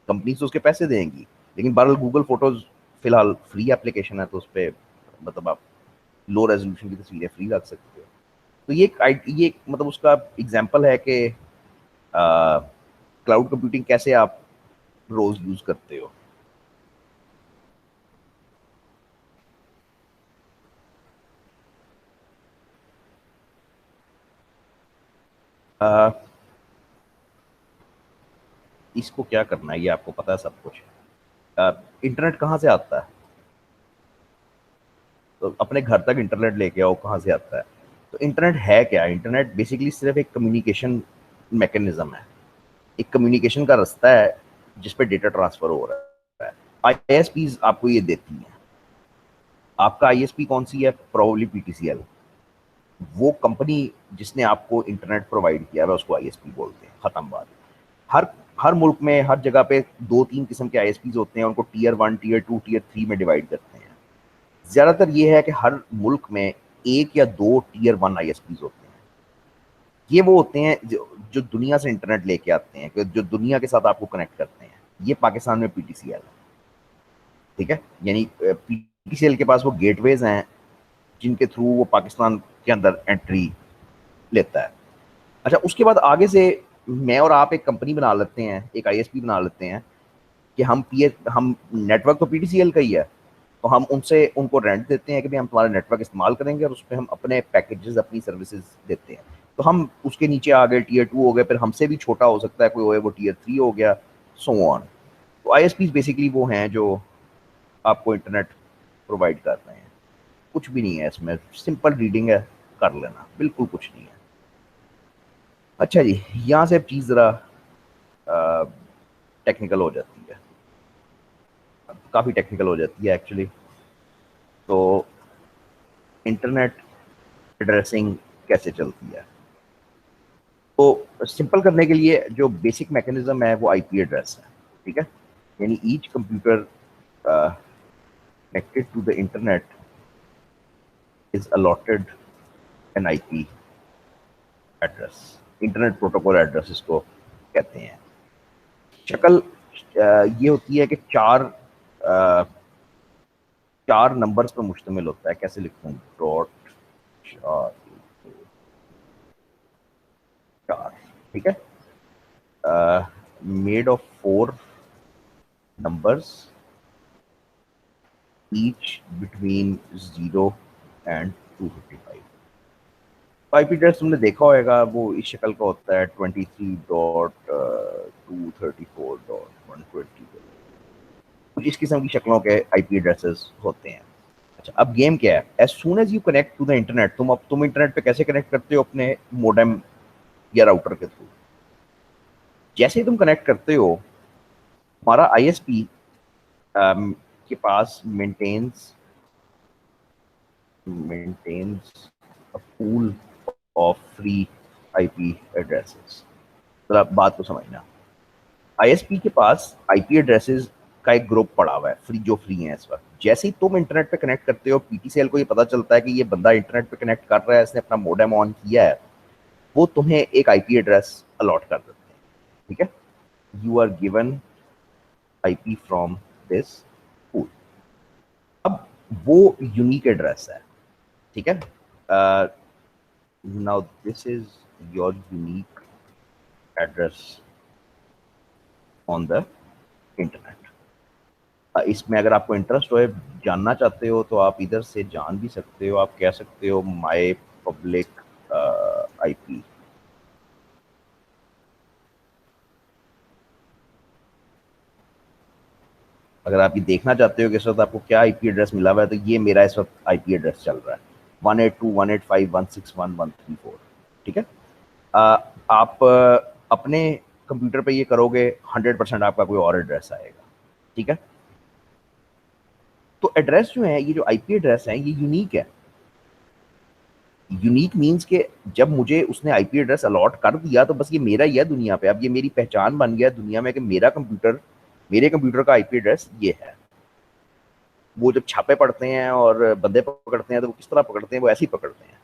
कंपनी तो उसके पैसे देंगी। लेकिन बहरहाल गूगल फोटोज फिलहाल फ्री एप्लीकेशन है, तो उस पर मतलब आप लो रेजोल्यूशन की तस्वीरें फ्री रख सकते हो। तो ये मतलब उसका एग्जाम्पल है कि क्लाउड कंप्यूटिंग कैसे आप रोज यूज करते हो। uh, इसको क्या करना है ये आपको पता है सब कुछ। इंटरनेट कहाँ से आता है? तो अपने घर तक इंटरनेट लेके आओ, कहाँ से आता है? तो इंटरनेट है क्या? इंटरनेट बेसिकली सिर्फ एक कम्युनिकेशन मैकेनिज्म है, एक कम्युनिकेशन का रास्ता है जिस पे डेटा ट्रांसफर हो रहा है। आईएसपीज आपको ये देती हैं। आपका आईएसपी कौन सी है? Probably PTCL. वो कंपनी जिसने आपको इंटरनेट प्रोवाइड किया है उसको आईएसपी बोलते हैं, खत्म बात। हर हर मुल्क में हर जगह पे 2-3 किस्म के आईएसपीज होते हैं, उनको टीयर 1, टीयर 2, टीयर 3 में डिवाइड करते हैं। ज्यादातर ये है कि हर मुल्क में एक या दो टीयर 1 आईएसपीज होते हैं। ये वो होते हैं जो दुनिया से इंटरनेट लेके आते हैं, जो दुनिया के साथ आपको कनेक्ट करते हैं। ये पाकिस्तान में पीटीसीएल है। ठीक है, यानी पीटीसीएल के पास वो गेटवेज हैं जिनके थ्रू वो पाकिस्तान के अंदर एंट्री लेता है। अच्छा, उसके बाद आगे से मैं और आप एक कंपनी बना लेते हैं, एक आईएसपी बना लेते हैं कि हम नेटवर्क तो पीटीसीएल का ही है, तो हम उनसे उनको रेंट देते हैं कि भाई हम तुम्हारा नेटवर्क इस्तेमाल करेंगे और उस पर हम अपने पैकेजेस अपनी सर्विसेज देते हैं। तो हम उसके नीचे आ गए, टीयर 2 हो गए, फिर हमसे भी छोटा हो सकता है कोई हो, वो टीयर 3 हो गया, सो ऑन। तो आईएसपी बेसिकली वो हैं जो आपको इंटरनेट प्रोवाइड कर रहे हैं। कुछ भी नहीं है इसमें, सिंपल रीडिंग है, कर लेना, बिल्कुल कुछ नहीं है। अच्छा जी, यहाँ से अब चीज़ ज़रा टेक्निकल हो जाती है, काफ़ी टेक्निकल हो जाती है एक्चुअली। तो इंटरनेट एड्रेसिंग कैसे चलती है? तो सिंपल करने के लिए जो बेसिक मैकेनिज्म है वो आईपी एड्रेस है। ठीक है, यानी each computer connected to the internet is allotted an IP address. Internet protocol address इसको कहते हैं। शक्ल ये होती है कि चार नंबर्स पर मुश्तमिल होता है। कैसे लिखूं? डॉट चार, चार। ठीक है, made of 4 numbers each between 0 and 255। IP address तुमने देखा होगा, वो इस शक्ल का होता है 23.234.120। कुछ इस किस्म की शक्लों के आईपी एड्रेसेस होते हैं। अच्छा, अब गेम क्या है? As soon as you connect to the internet, तुम इंटरनेट पे कैसे कनेक्ट करते हो? अपने मोडेम या राउटर के थ्रू। जैसे ही तुम कनेक्ट करते हो, हमारा आईएसपी के पास maintains a pool of free IP addresses। जरा बात को समझना, आईएसपी के पास आईपी एड्रेसेस का एक ग्रुप पड़ा हुआ है, जो फ्री है इस वक्त। जैसे ही तुम इंटरनेट पे कनेक्ट करते हो, पीटीसीएल को ये पता चलता है कि ये बंदा इंटरनेट पे कनेक्ट कर रहा है, इसने अपना मोडेम ऑन किया है, वो तुम्हें एक आईपी एड्रेस अलॉट कर देते हैं। ठीक है, you are given IP from this pool. अब वो यूनिक एड्रेस है। ठीक है, now this is your unique address on the internet. इसमें अगर आपको इंटरेस्ट हो, जानना चाहते हो, तो आप इधर से जान भी सकते हो। आप कह सकते हो माय पब्लिक आईपी। अगर आप ये देखना चाहते हो कि इस वक्त आपको क्या आईपी एड्रेस मिला हुआ है, तो ये मेरा इस वक्त आईपी एड्रेस चल रहा है 182.185.161.134। ठीक है। आप अपने कंप्यूटर पे ये करोगे, 100% आपका कोई और एड्रेस आएगा। ठीक है। तो एड्रेस जो है, ये जो आईपी एड्रेस है, ये यूनिक है। यूनिक मीन्स के जब मुझे उसने आईपी एड्रेस अलॉट कर दिया, तो बस ये मेरा ही है दुनिया पे। अब ये मेरी पहचान बन गया दुनिया में कि मेरे कंप्यूटर का आईपी एड्रेस ये है। वो जब छापे पड़ते हैं और बंदे पकड़ते हैं, तो वो किस तरह पकड़ते हैं? वो ऐसे ही पकड़ते हैं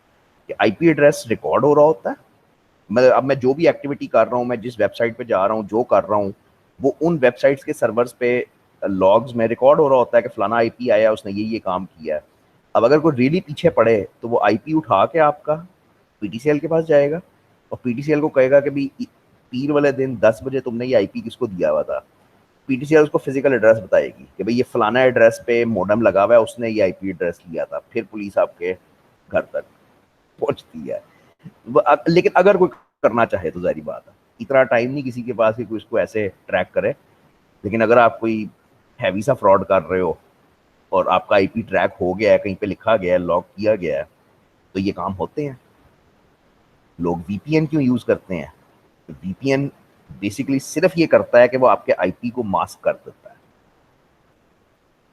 कि आईपी एड्रेस रिकॉर्ड हो रहा होता है। मैं जो भी एक्टिविटी कर रहा हूँ, मैं जिस वेबसाइट पे जा रहा हूँ, जो कर रहा हूँ, वो उन वेबसाइट्स के सर्वर्स पे लॉग्स में रिकॉर्ड हो रहा होता है कि फलाना आईपी आया, उसने ये काम किया है। अब अगर कोई रियली पीछे पड़े, तो वो आईपी उठा के आपका पीटीसीएल के पास जाएगा और पीटीसीएल को कहेगा कि भाई पीर वाले दिन 10 बजे तुमने ये आईपी किसको दिया हुआ था। पीटीसीएल उसको फिजिकल एड्रेस बताएगी कि भाई ये फलाना एड्रेस पे मॉडेम लगा हुआ है, उसने ये आईपी एड्रेस लिया था। फिर पुलिस आपके घर तक पहुंचती है। लेकिन अगर कोई करना चाहे तो जारी बात है, इतना टाइम नहीं किसी के पास कि कोई इसको ऐसे ट्रैक करे। लेकिन अगर आप कोई हैवी सा फ्रॉड कर रहे हो और आपका आईपी ट्रैक हो गया है, कहीं पे लिखा गया है, लॉक किया गया है, तो ये काम होते हैं। लोग वीपीएन क्यों यूज करते हैं? वीपीएन बेसिकली सिर्फ ये करता है कि वो आपके आईपी को मास्क कर देता है।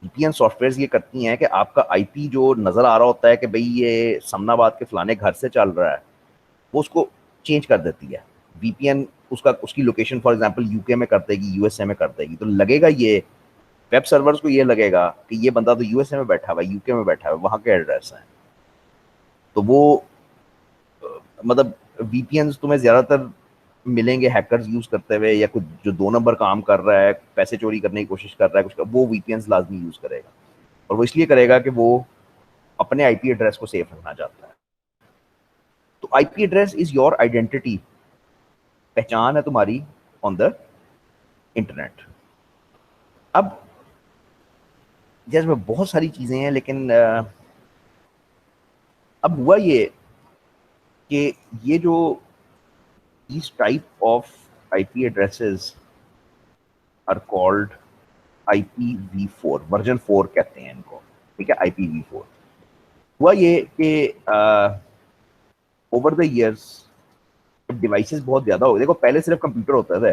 वीपीएन सॉफ्टवेयर ये करती हैं कि आपका आईपी जो नजर आ रहा होता है कि भाई ये समनाबाद के फलाने घर से चल रहा है, वो उसको चेंज कर देती है। वीपीएन उसकी लोकेशन फॉर एग्जांपल यूके में कर देगी, यूएसए में कर देगी, तो लगेगा ये वेब सर्वर्स को ये लगेगा कि ये बंदा तो यूएसए में बैठा हुआ है, यूके में बैठा हुआ है, वहां के एड्रेस है। तो वो मतलब वीपीएन तुम्हें ज्यादातर मिलेंगे हैकर्स यूज करते हुए, या कुछ जो 2 नंबर काम कर रहा है, पैसे चोरी करने की कोशिश कर रहा है, वो वीपीएन लाजमी यूज करेगा। और वो इसलिए करेगा कि वो अपने आईपी एड्रेस को सेफ रखना चाहता है। तो IP address is your identity, पहचान है तुम्हारी ऑन द इंटरनेट। अब जैसे में बहुत सारी चीजें हैं, लेकिन अब हुआ ये कि ये जो इस type of IP addresses are called IPv4, version 4 कहते हैं इनको। ठीक है, IPv4। हुआ ये कि ओवर द इयर्स जब डिवाइसेस बहुत ज्यादा हो गए, देखो पहले सिर्फ कंप्यूटर होता था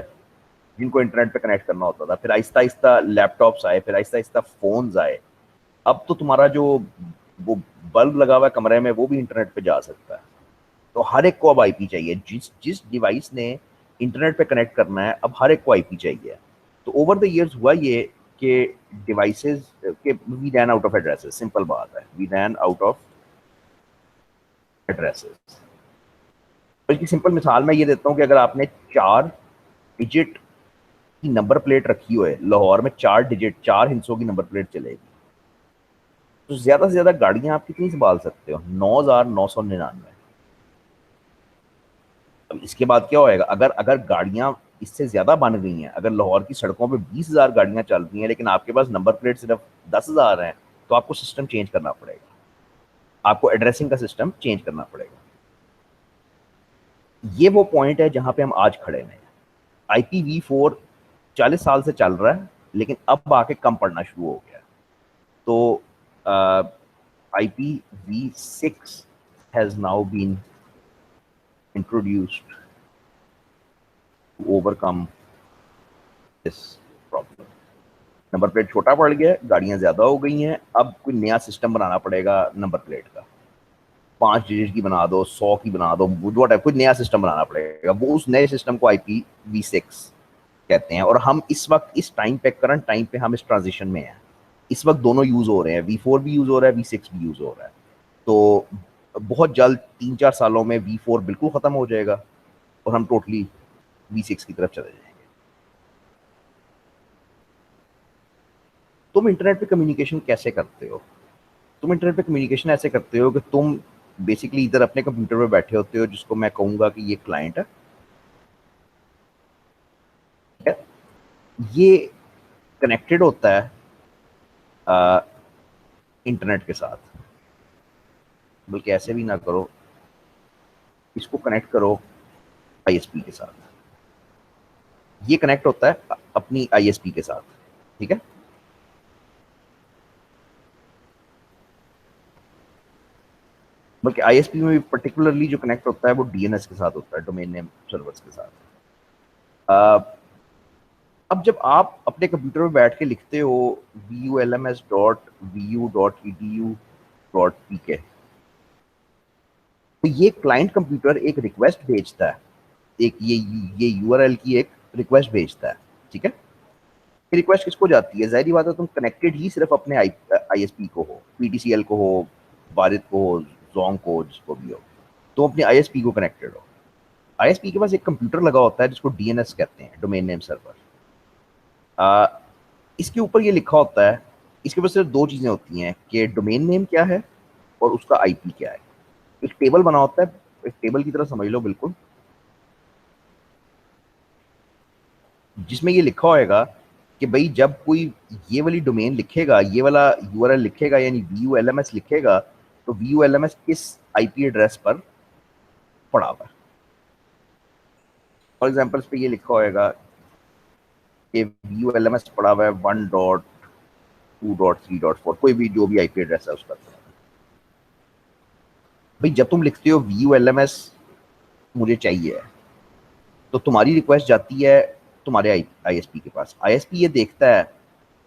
जिनको इंटरनेट पे कनेक्ट करना होता था, फिर आहिस्ता आहिस्ता लैपटॉप्स आए, फिर आहिस्ता आहिस्ता फोन्स आए। अब तो तुम्हारा जो वो बल्ब लगा हुआ है कमरे में, वो भी इंटरनेट पे जा सकता है। तो हर एक को अब आईपी चाहिए। जिस जिस डिवाइस ने इंटरनेट पे कनेक्ट करना है, अब हर एक को आईपी चाहिए। तो ओवर द इयर्स हुआ ये कि डिवाइसेस के we ran out of addresses. Simple बात है, we ran out of addresses. तो इसकी सिंपल मिसाल मैं ये देता हूँ कि अगर आपने 4 डिजिट की नंबर प्लेट रखी हो है लाहौर में, 4 डिजिट 4 हिंसों की नंबर प्लेट चलेगी, तो ज्यादा से ज्यादा गाड़ियां आप कितनी संभाल सकते हो? 9,999। अब इसके बाद क्या होएगा? अगर अगर गाड़ियां इससे ज्यादा बन गई हैं, अगर लाहौर की सड़कों पे 20,000 गाड़ियां चल रही हैं, लेकिन आपके पास नंबर प्लेट सिर्फ 10,000 है, तो आपको सिस्टम चेंज करना पड़ेगा। आपको एड्रेसिंग का सिस्टम चेंज करना पड़ेगा। ये वो पॉइंट है जहां पे हम आज खड़े हैं। IPv4 40 साल से चल रहा है, लेकिन अब आके कम पड़ना शुरू हो गया। तो IPv6 has now been introduced to overcome this problem। Number plate छोटा पड़ गया, गाड़ियां ज्यादा हो गई हैं, अब कोई नया सिस्टम बनाना पड़ेगा नंबर प्लेट का। 5 डिजिट की बना दो, 100 की बना दो, कोई नया सिस्टम बनाना पड़ेगा। वो उस नए सिस्टम को IPv6 कहते हैं। और हम इस वक्त इस टाइम पे, करंट टाइम पे हम इस ट्रांजिशन में हैं। इस वक्त दोनों यूज हो रहे हैं, V4 भी यूज हो रहा है, V6 भी यूज हो रहा है। तो बहुत जल्द 3-4 सालों में V4 बिल्कुल खत्म हो जाएगा और हम टोटली V6 की तरफ चले जाएंगे। तुम इंटरनेट पे कम्युनिकेशन कैसे करते हो? तुम इंटरनेट पे कम्युनिकेशन ऐसे करते हो कि तुम बेसिकली इधर अपने कंप्यूटर पे बैठे होते हो, जिसको मैं कहूंगा कि ये क्लाइंट है, ये कनेक्टेड होता है इंटरनेट के साथ, बल्कि ऐसे भी ना करो, इसको कनेक्ट करो आईएसपी के साथ। ये कनेक्ट होता है अपनी आईएसपी के साथ, ठीक है। बल्कि आईएसपी में भी पर्टिकुलरली जो कनेक्ट होता है वो डीएनएस के साथ होता है, डोमेन नेम सर्वर्स के साथ। अब जब आप अपने कंप्यूटर में बैठ के लिखते हो vulms.vu.edu.pk, तो ये क्लाइंट कंप्यूटर एक रिक्वेस्ट भेजता है, एक ये यूआरएल की एक रिक्वेस्ट भेजता है, ठीक है। ये रिक्वेस्ट किसको जाती है? जाहिर बात है तुम कनेक्टेड ही सिर्फ अपने आईएसपी को हो, पीटीसीएल को हो, वारिद को हो, जोंग को, जिसको भी हो, तो अपने आईएसपी को कनेक्टेड हो। आईएसपी के पास एक कंप्यूटर लगा होता है जिसको डीएनएस कहते हैं, डोमेन नेम सर्वर। इसके ऊपर ये लिखा होता है, इसके ऊपर सिर्फ दो चीजें होती हैं कि डोमेन नेम क्या है और उसका आईपी क्या है। एक टेबल बना होता है, एक टेबल की तरह समझ लो बिल्कुल, जिसमें ये लिखा होएगा कि भाई जब कोई ये वाली डोमेन लिखेगा, ये वाला यूआरएल लिखेगा, यानी vulms लिखेगा, तो vulms किस आईपी एड्रेस पर पड़ा हुआ है। फॉर एग्जाम्पल इस पे ये लिखा होएगा कि vulms पड़ा हुआ है 1.2.3.4, कोई भी जो भी आईपी एड्रेस है उसका। भाई जब तुम लिखते हो vulms मुझे चाहिए, तो तुम्हारी रिक्वेस्ट जाती है तुम्हारे आईएसपी के पास। आईएसपी ये देखता है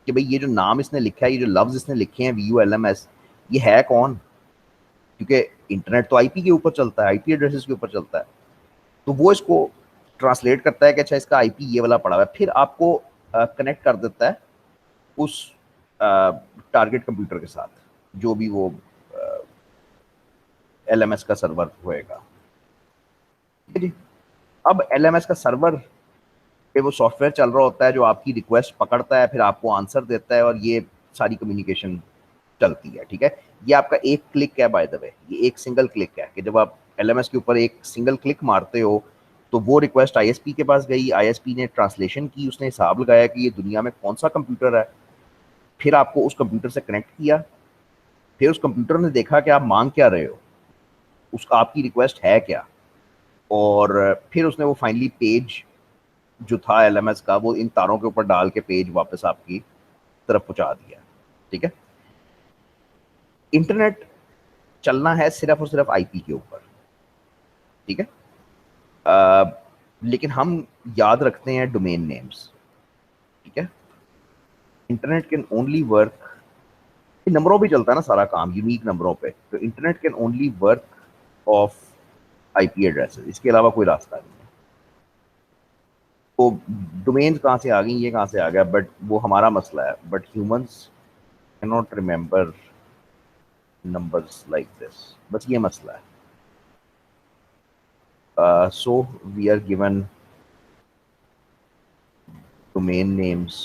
कि भाई ये जो नाम इसने लिखा है, ये जो लफ्ज इसने लिखे हैं vulms, ये है कौन, क्योंकि इंटरनेट तो आईपी के ऊपर चलता है, आईपी एड्रेसेस के ऊपर चलता है। तो वो इसको ट्रांसलेट करता है कि अच्छा इसका आईपी ये वाला पड़ा हुआ है, फिर आपको कनेक्ट कर देता है उस टारगेट कंप्यूटर के साथ, जो भी वो एलएमएस का सर्वर होएगा। अब एलएमएस का सर्वर पे वो सॉफ्टवेयर चल रहा होता है जो आपकी रिक्वेस्ट पकड़ता है, फिर आपको आंसर देता है, और ये सारी कम्युनिकेशन चलती है, ठीक है। ये आपका एक क्लिक है, बाय द वे, ये एक सिंगल क्लिक है कि जब आप एलएमएस के ऊपर एक सिंगल क्लिक मारते हो तो वो रिक्वेस्ट आईएसपी के पास गई, आईएसपी ने ट्रांसलेशन की, उसने हिसाब लगाया कि ये दुनिया में कौन सा कंप्यूटर है, फिर आपको उस कंप्यूटर से कनेक्ट किया, फिर उस कंप्यूटर ने देखा कि आप मांग क्या रहे हो, उसका आपकी रिक्वेस्ट है क्या, और फिर उसने वो फाइनली पेज जो था एलएमएस का, वो इन तारों के ऊपर डाल के पेज वापस आपकी तरफ पहुंचा दिया, ठीक है। इंटरनेट चलना है सिर्फ और सिर्फ आईपी के ऊपर, ठीक है। लेकिन हम याद रखते हैं डोमेन नेम्स, ठीक है। इंटरनेट कैन ओनली वर्क, नंबरों पे चलता है ना सारा काम, यूनिक नंबरों पे, तो internet can only work of IP addresses, इसके अलावा कोई रास्ता नहीं है। तो डोमेन्स कहाँ से आ गई, ये कहाँ से आ गया, बट वो हमारा मसला है, but humans can not remember numbers like this, बस ये मसला है। So we are given domain names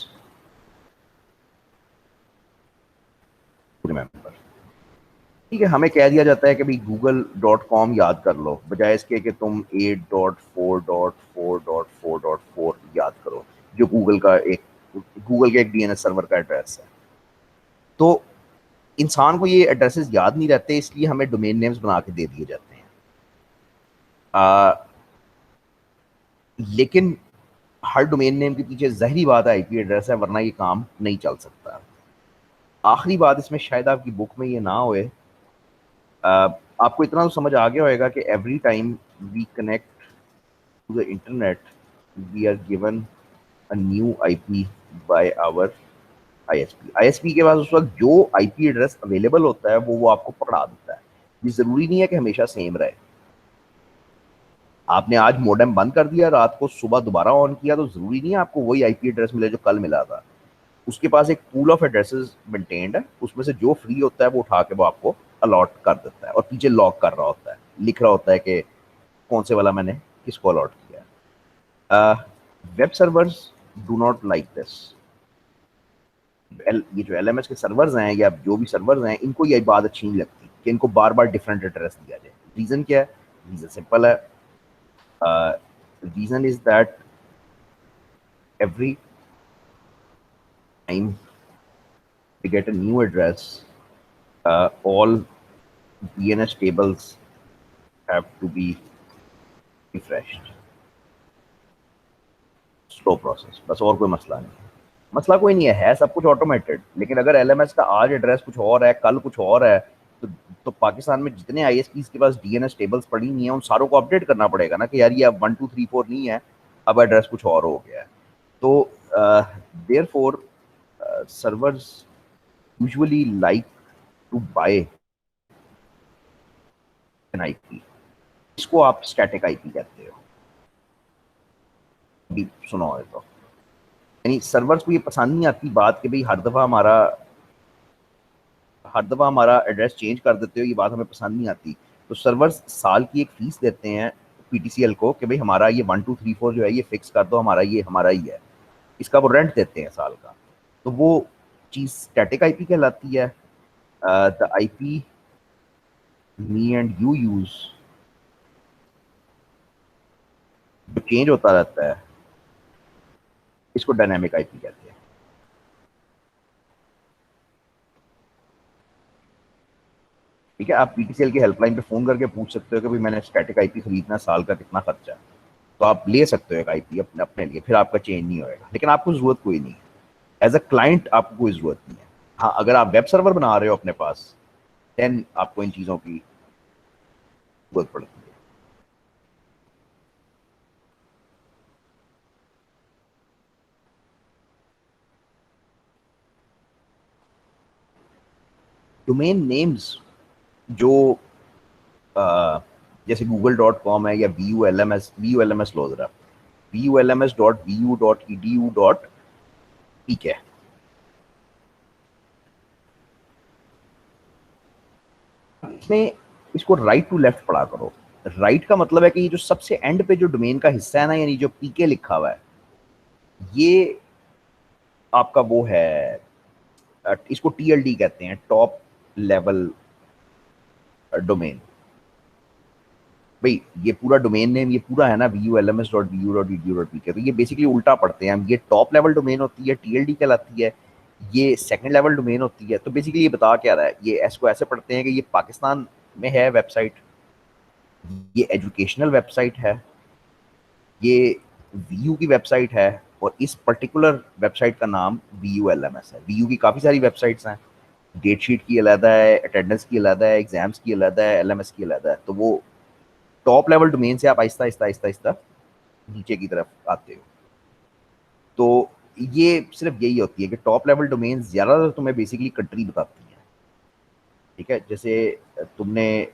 to remember, ठीक है। हमें कह दिया जाता है कि भाई google.com याद कर लो, बजाय इसके कि तुम 8.4.4.4.4 याद करो, जो गूगल का एक डीएनएस सर्वर का एड्रेस है। तो इंसान को ये एड्रेसेस याद नहीं रहते, इसलिए हमें डोमेन नेम्स बना के दे दिए जाते हैं। लेकिन हर डोमेन नेम के पीछे ज़ाहिरी बात है आईपी एड्रेस है, वरना ये काम नहीं चल सकता। आखिरी बात इसमें शायद आपकी बुक में ये ना होए, आपको इतना तो समझ आ गया होगा कि every time we connect to the internet we are given a new IP by our ISP. ISP के पास उस वक्त जो आईपी एड्रेस अवेलेबल होता है वो आपको पकड़ा देता है। ये जरूरी नहीं है कि हमेशा सेम रहे। आपने आज मॉडेम बंद कर दिया, रात को सुबह दोबारा ऑन किया, तो जरूरी नहीं है आपको वही आईपी एड्रेस मिले जो कल मिला था। उसके पास एक पूल ऑफ एड्रेसेस मेंटेन्ड है, उसमें से जो फ्री होता है वो उठा के वो आपको अलॉट कर देता है, और पीछे लॉक कर रहा होता है, लिख रहा होता है कि कौन से वाला मैंने किसको अलॉट किया। Web servers do not like this. ये जो एलएमएस के सर्वर्स हैं या जो भी सर्वर्स हैं, इनको ये बात अच्छी नहीं लगती कि इनको बार बार डिफरेंट एड्रेस दिया जाए। रीजन क्या है? रीजन सिंपल है। Reason is that every time to get a new address, all DNS tables have to be refreshed. Slow process, बस और कोई मसला नहीं है। मसला कोई नहीं है सब कुछ ऑटोमेटेड। लेकिन अगर एलएमएस का आज एड्रेस कुछ और है, कल कुछ और है, तो पाकिस्तान में जितने आईएसपीज के पास डीएनएस टेबल्स पड़ी हुई हैं उन सारों को अपडेट करना पड़ेगा ना कि यार ये अब 1234 नहीं है, अब एड्रेस कुछ और हो गया है। तो therefore servers usually like to buy an IP. इसको आप स्टैटिक आईपी कहते हो, भी सुना हो तो। यानी सर्वर्स को ये पसंद नहीं आती बात कि भाई हर दफा हमारा एड्रेस चेंज कर देते हो, ये बात हमें पसंद नहीं आती। तो सर्वर्स साल की एक फीस देते हैं पीटीसीएल को कि भाई हमारा ये 1234 जो है ये फिक्स कर दो, हमारा ही है। इसका वो रेंट देते हैं साल का। तो वो चीज स्टैटिक आईपी कहलाती है। The IP me and you use जो चेंज होता रहता है, इसको डायनेमिक आईपी कहते हैं। ठीक है, आप पीटीसीएल की हेल्पलाइन पे फोन करके पूछ सकते हो कि भाई मैंने स्टैटिक आईपी खरीदना, साल का कितना खर्चा है। तो आप ले सकते हो एक आईपी अपने लिए, फिर आपका चेंज नहीं होएगा। लेकिन आपको जरूरत कोई नहीं है, एज अ क्लाइंट आपको कोई जरूरत नहीं है। हाँ, अगर आप वेब सर्वर बना रहे हो अपने पास, देन आपको इन चीजों की जरूरत पड़ती है। डोमेन नेम्स जो अ, जैसे google.com है या VULMS लो जरा, vulms.vu.edu. ठीक है, इसमें इसको राइट टू लेफ्ट पढ़ा करो। राइट का मतलब है कि ये जो सबसे एंड पे जो डोमेन का हिस्सा है ना, यानी जो पीके लिखा हुआ है, ये आपका वो है, इसको टीएलडी कहते हैं, टॉप लेवल डोमेन। भाई ये पूरा डोमेन नेम ये पूरा है ना vulms.vu.edu.pk, तो ये बेसिकली उल्टा पढ़ते हैं हम। ये टॉप लेवल डोमेन होती है, टीएलडी कहलाती है। ये सेकंड लेवल डोमेन होती है। तो बेसिकली ये बता क्या रहा है, ये इसको ऐसे पढ़ते हैं कि ये पाकिस्तान में है वेबसाइट, ये एजुकेशनल वेबसाइट है, ये वीयू की वेबसाइट है, और इस पर्टिकुलर वेबसाइट का नाम VULMS है। वीयू की काफ़ी सारी वेबसाइट्स हैं, डेट शीट की अलग है, अटेंडेंस की अलग है, एग्जाम्स की अलग है, एलएमएस की अलग है। तो वो टॉप लेवल डोमेन से आप आहिस्ता आहिस्ता आहिस्ता आहिस्ता नीचे की तरफ आते हो। तो ये सिर्फ यही होती है कि टॉप लेवल डोमेन ज़्यादातर तुम्हें बेसिकली कंट्री बताती है। ठीक है, जैसे तुमने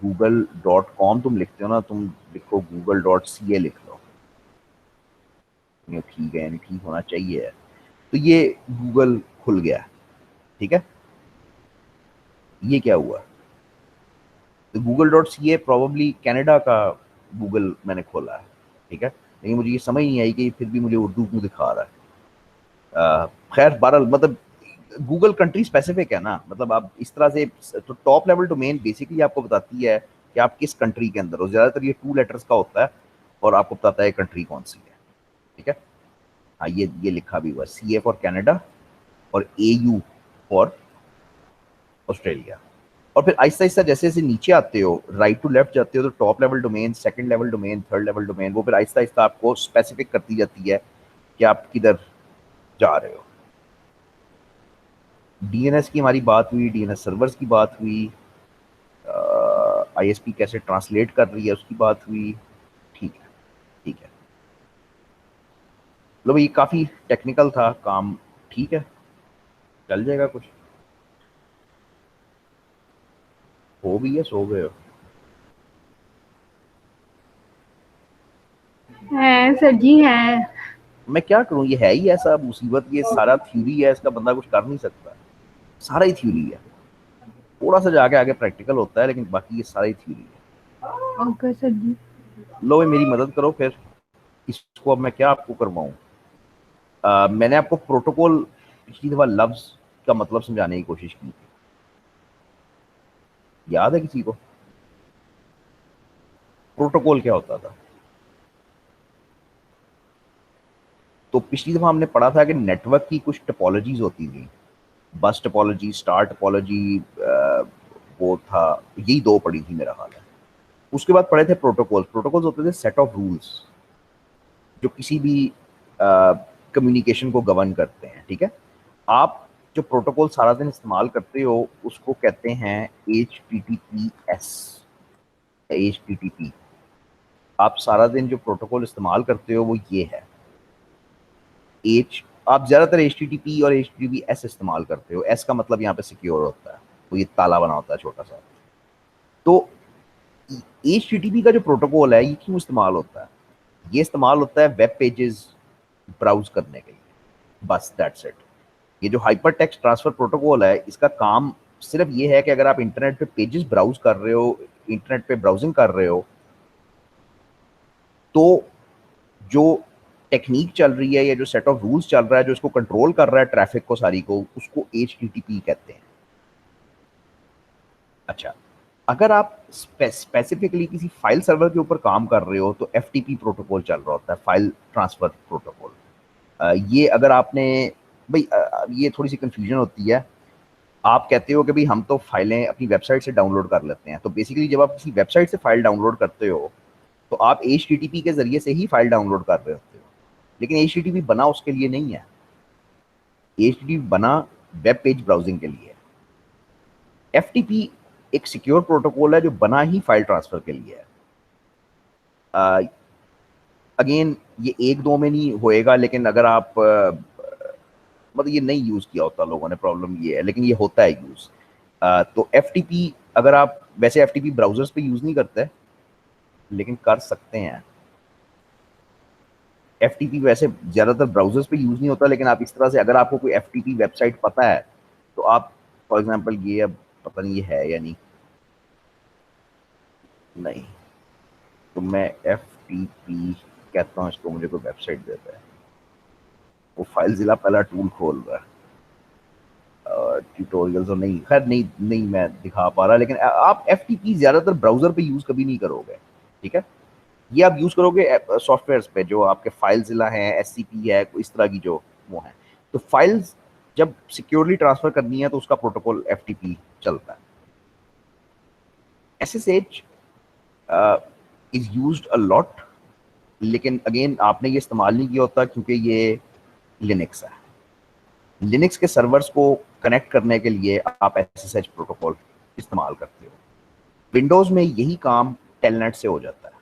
google.com तुम लिखते हो ना, तुम लिखो google.ca लिख लो, ठीक है, यानी ठीक होना चाहिए। तो ये गूगल खुल गया। ठीक है, ये क्या हुआ, तो google.ca प्रोबेबली कनाडा का गूगल मैंने खोला है। ठीक है, लेकिन मुझे ये समझ नहीं आई कि फिर भी मुझे उर्दू क्यों दिखा रहा है। खैर बहरहाल, मतलब गूगल कंट्री स्पेसिफिक है ना, मतलब आप इस तरह से। तो टॉप लेवल डोमेन बेसिकली आपको बताती है कि आप किस कंट्री के अंदर हो। ज्यादातर ये 2 लेटर्स का होता है और आपको बताता है कंट्री कौन सी है। ठीक है, हाँ, ये लिखा भी हुआ, CA फॉर कनाडा और AU फॉर ऑस्ट्रेलिया। और फिर आहिस्ता आहिस्ता जैसे जैसे नीचे आते हो, राइट टू लेफ्ट जाते हो, तो top level domain, second level domain, third level domain, वो फिर आहिस्ता आहिस्ता आपको स्पेसिफिक करती जाती है कि आप किधर जा रहे हो। डीएनएस की हमारी बात हुई, डीएनएस सर्वर्स की बात हुई, आईएसपी कैसे ट्रांसलेट कर रही है उसकी बात हुई। ठीक है, ठीक है, लो भाई, काफ़ी टेक्निकल था काम। ठीक है, चल जाएगा कुछ। हो भी है, सो गए हो? है सर जी है। मैं क्या करूं, ये है ही ऐसा मुसीबत, ये सारा थ्योरी है, इसका बंदा कुछ कर नहीं सकता। सारा ही थ्योरी है, थोड़ा सा जाके आगे प्रैक्टिकल होता है, लेकिन बाकी ये सारा ही थ्योरी है। ओके सर जी। लो भाई, मेरी मदद करो फिर। इसको अब मैं क्या आपको करवाऊं? मैंने आपको प्रोटोकॉल पिछली दफा लफ्ज का मतलब समझाने की कोशिश की थी, याद है किसी को? प्रोटोकॉल क्या होता था? तो पिछली दफ़ा हमने पढ़ा था कि नेटवर्क की कुछ टोपोलॉजीज होती थी, बस टोपोलॉजी, स्टार टोपोलॉजी, वो था, यही दो पढ़ी थी मेरा ख्याल है। उसके बाद पढ़े थे प्रोटोकॉल्स। प्रोटोकॉल्स होते थे सेट ऑफ रूल्स जो किसी भी कम्युनिकेशन को गवर्न करते हैं, ठीक है। आप जो प्रोटोकॉल सारा दिन इस्तेमाल करते हो उसको कहते हैं HTTPS, HTTP। आप सारा दिन जो प्रोटोकॉल इस्तेमाल करते हो वो ये है आप ज्यादातर HTTP और HTTPS इस्तेमाल करते हो। S का मतलब यहाँ पे सिक्योर होता है, तो ये ताला बना होता है छोटा सा। तो HTTP का जो प्रोटोकॉल है ये क्यों इस्तेमाल होता है? ये इस्तेमाल होता है वेब पेजेस ब्राउज करने के लिए, बस दैट्स इट। ये जो हाइपर टेक्स्ट ट्रांसफर प्रोटोकॉल है इसका काम सिर्फ ये है कि अगर आप इंटरनेट पे पेजेस ब्राउज कर रहे हो, इंटरनेट पे ब्राउजिंग कर रहे हो, तो जो टेक्निक चल रही है या जो सेट ऑफ रूल्स चल रहा है जो इसको कंट्रोल कर रहा है ट्रैफिक को सारी को, उसको HTTP कहते हैं। अच्छा, अगर आप स्पेसिफिकली किसी फाइल सर्वर के ऊपर काम कर रहे हो तो FTP प्रोटोकॉल चल रहा होता है, फाइल ट्रांसफर प्रोटोकॉल। ये अगर आपने भाई ये थोड़ी सी कंफ्यूजन होती है। आप कहते हो कि भाई हम तो फाइलें अपनी वेबसाइट से डाउनलोड कर लेते हैं, तो बेसिकली जब आप किसी वेबसाइट से फाइल डाउनलोड करते हो तो आप HTTP के जरिए से ही फाइल डाउनलोड कर रहे होते हो, लेकिन HTTP बना उसके लिए नहीं है। HTTP बना वेब पेज ब्राउजिंग के लिए है। FTP एक सिक्योर प्रोटोकॉल है जो बना ही फाइल ट्रांसफर के लिए है। अगेन ये एक दो में नहीं होएगा, लेकिन अगर आप मतलब ये नहीं यूज किया होता लोगों ने, प्रॉब्लम ये है, लेकिन ये होता है यूज। तो FTP अगर आप वैसे FTP ब्राउजर्स पे यूज नहीं करते लेकिन कर सकते हैं। FTP वैसे ज्यादातर ब्राउजर्स पे यूज नहीं होता, लेकिन आप इस तरह से अगर आपको कोई FTP वेबसाइट पता है तो आप फॉर एग्जांपल ये, अब पता नहीं ये है या नहीं, नहीं तो मैं FTP कहता हूँ इसको, मुझे कोई वेबसाइट देता है, वो फाइल जिला पहला टूल खोल रहा है, ट्यूटोरियल्स, और नहीं, खैर नहीं नहीं मैं दिखा पा रहा, लेकिन आप FTP ज्यादातर ब्राउजर पे यूज कभी नहीं करोगे, ठीक है। ये आप यूज करोगे सॉफ्टवेयर पे जो आपके फाइल जिला है, SCP है, इस तरह की जो वो है। तो फाइल्स जब सिक्योरली ट्रांसफर करनी है तो उसका प्रोटोकॉल FTP चलता है। SSH is used a lot, लेकिन अगेन आपने ये इस्तेमाल नहीं किया होता क्योंकि ये लिनक्स है। लिनक्स के सर्वर्स को कनेक्ट करने के लिए आप SSH प्रोटोकॉल इस्तेमाल करते हो। विंडोज में यही काम टेलनेट से हो जाता है।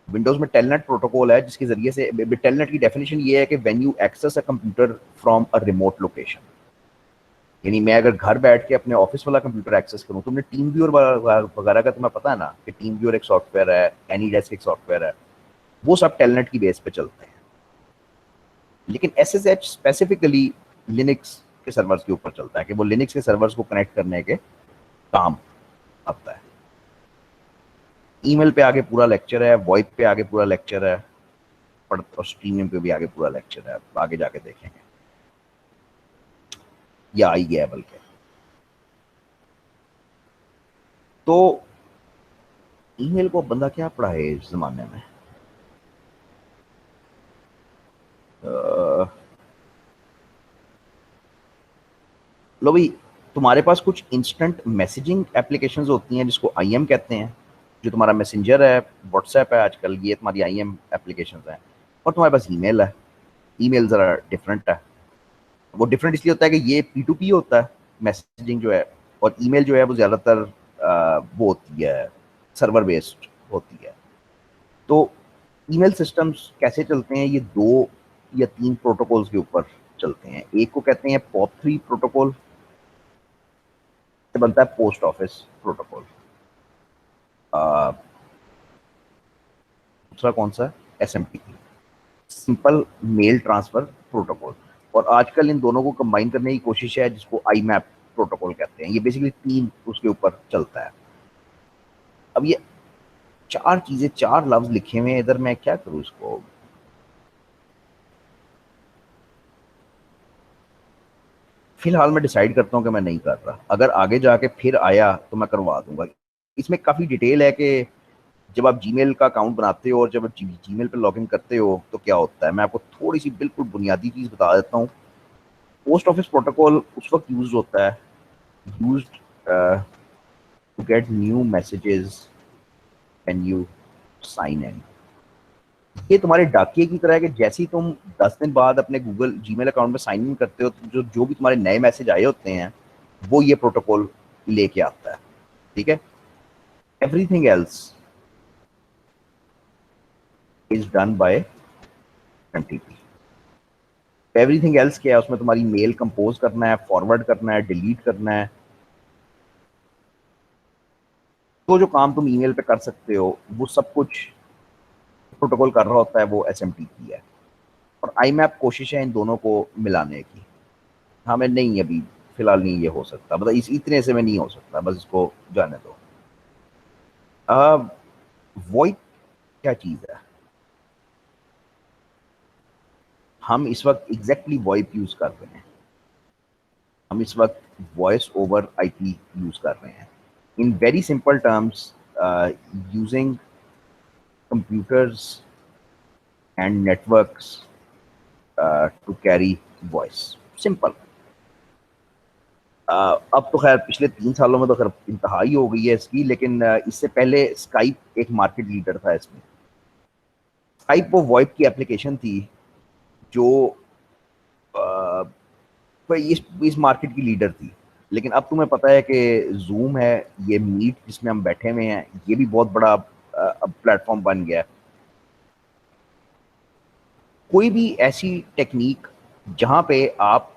विंडोज में टेलनेट प्रोटोकॉल है जिसके जरिए से, टेलनेट की डेफिनेशन ये है कि when you access a computer from a remote location, यानी मैं अगर घर बैठ के अपने ऑफिस वाला कंप्यूटर एक्सेस करूं, तुमने टीम व्यूअर वगैरह का तुम्हें पता है ना कि टीम व्यूअर एक सॉफ्टवेयर है, एनीडेस्क एक सॉफ्टवेयर है, वो सब टेलनेट की बेस पे चलते हैं। लेकिन SSH स्पेसिफिकली लिनक्स के सर्वर्स के ऊपर चलता है कि वो लिनक्स के सर्वर्स को कनेक्ट करने के काम आता है। ईमेल पे आगे पूरा लेक्चर है, वॉइप पे आगे पूरा लेक्चर है, और स्ट्रीमिंग पे भी आगे पूरा लेक्चर है, आगे जाके देखेंगे, या आई गया बल्कि। तो ईमेल को बंदा क्या पढ़ाए इस जमाने में? लो भाई, तुम्हारे पास कुछ इंस्टेंट मैसेजिंग एप्लीकेशंस होती हैं जिसको IM कहते हैं, जो तुम्हारा मैसेंजर है, व्हाट्सएप है आजकल, ये तुम्हारी IM एप्लीकेशंस हैं। और तुम्हारे पास ईमेल है। ईमेल ज़रा डिफरेंट है। वो डिफरेंट इसलिए होता है कि ये P2P होता है मैसेजिंग जो है, और ईमेल जो है वो ज़्यादातर वो होती है सर्वर बेस्ड होती है। तो ईमेल सिस्टम्स कैसे चलते हैं? ये दो या तीन प्रोटोकॉल्स के ऊपर चलते हैं। एक को कहते हैं POP3 प्रोटोकॉल, से बनता है पोस्ट ऑफिस प्रोटोकॉल। दूसरा कौन सा है? SMTP, simple mail transfer protocol. और आजकल इन दोनों को कंबाइन करने की कोशिश है जिसको IMAP प्रोटोकॉल कहते हैं। ये बेसिकली तीन उसके ऊपर चलता है। अब ये चार चीजें, चार लफ्ज लिखे हुए हैं इधर, मैं क्या करूं इसको? फिलहाल मैं डिसाइड करता हूं कि मैं नहीं कर रहा, अगर आगे जाके फिर आया तो मैं करवा दूंगा। इसमें काफी डिटेल है कि जब आप जीमेल का अकाउंट बनाते हो और जब आप जीमेल पे लॉगिन करते हो तो क्या होता है, मैं आपको थोड़ी सी बिल्कुल बुनियादी चीज बता देता हूँ। पोस्ट ऑफिस प्रोटोकॉल उस वक्त यूज होता है, used to get new messages when you sign in. ये तुम्हारे डाकिए की तरह है कि जैसे ही तुम 10 दिन बाद अपने गूगल जीमेल अकाउंट में साइन इन करते हो, तो जो जो भी तुम्हारे नए मैसेज आए होते हैं वो ये प्रोटोकॉल लेके आता है, ठीक है। Everything else is done by MTP. Everything else क्या है, उसमें तुम्हारी मेल कंपोज करना है, फॉरवर्ड करना है, डिलीट करना है, तो जो काम तुम ईमेल पे कर सकते हो वो सब कुछ प्रोटोकॉल कर रहा होता है वो एसएमटीपी है। और आई मैप कोशिश है इन दोनों को मिलाने की। हमें नहीं, अभी फिलहाल नहीं ये हो सकता, मतलब इस इतने से में नहीं हो सकता, बस इसको जाने दो। वॉइप क्या चीज है, हम इस वक्त एग्जैक्टली वॉइप यूज कर रहे हैं। हम इस वक्त वॉइस ओवर आईपी यूज कर रहे हैं। In very simple terms, using computers and networks to carry voice, simple. अब तो खैर पिछले 3 सालों में तो खैर इंतहा ही हो गई है इसकी, लेकिन इससे पहले स्काइप एक मार्केट लीडर था इसमें। स्काइप वो वॉइप की एप्लीकेशन थी जो अ, कोई इस मार्केट की लीडर थी। लेकिन अब तुम्हें पता है कि जूम है, ये मीट जिसमें हम बैठे हुए हैं, ये भी बहुत बड़ा अब प्लेटफॉर्म बन गया है। कोई भी ऐसी टेक्निक जहां पे आप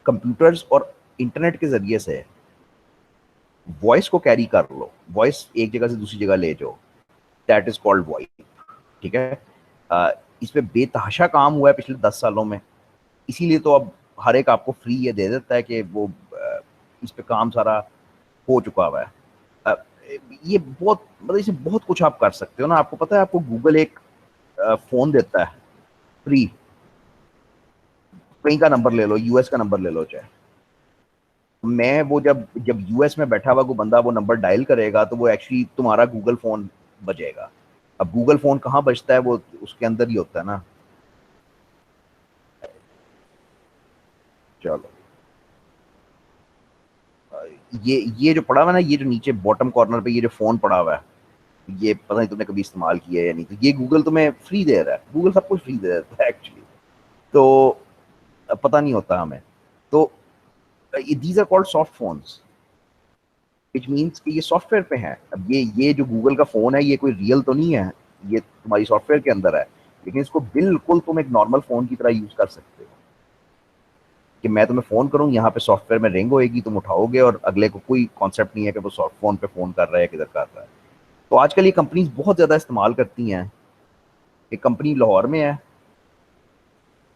कंप्यूटर्स और इंटरनेट के जरिए से वॉइस को कैरी कर लो, वॉइस एक जगह से दूसरी जगह ले जाओ, दैट इज कॉल्ड वॉइस, ठीक है। अ, इस पे बेतहाशा काम हुआ है पिछले 10 सालों में, इसीलिए तो अब हर एक आपको फ्री ये दे देता है कि वो इस पे काम सारा हो चुका हुआ है। अ, ये बहुत, मतलब इसे बहुत कुछ आप कर सकते हो ना। आपको पता है, आपको गूगल एक फोन देता है फ्री, कहीं का नंबर ले लो, यूएस का नंबर ले लो चाहे। मैं वो जब जब यूएस में बैठा हुआ कोई बंदा वो नंबर डायल करेगा तो वो एक्चुअली तुम्हारा गूगल फोन बजेगा। अब गूगल फोन कहाँ बजता है, वो उसके अंदर ही होता है ना। चलो, ये जो पड़ा हुआ है ना, ये जो नीचे बॉटम कॉर्नर पे ये जो फोन पड़ा हुआ है, ये पता नहीं तुमने कभी इस्तेमाल किया है या नहीं, तो ये गूगल तुम्हें फ्री दे रहा है। गूगल सब कुछ फ्री दे देता है एक्चुअली, तो पता नहीं होता हमें। तो these are called soft phones, which means कि ये सॉफ्टवेयर पे है। अब ये जो गूगल का फोन है, ये कोई रियल तो नहीं है, ये तुम्हारी सॉफ्टवेयर के अंदर है, लेकिन इसको बिल्कुल तुम एक नॉर्मल फोन की तरह यूज कर सकते हो। कि मैं तुम्हें फोन करूँ, यहाँ पे सॉफ्टवेयर में रिंग होएगी, तुम उठाओगे और अगले को कोई कॉन्सेप्ट नहीं है कि वो सॉफ्ट फोन पे फोन कर रहा है किधर कर रहा है। तो आजकल ये कंपनीज बहुत ज्यादा इस्तेमाल करती हैं। एक कंपनी लाहौर में है,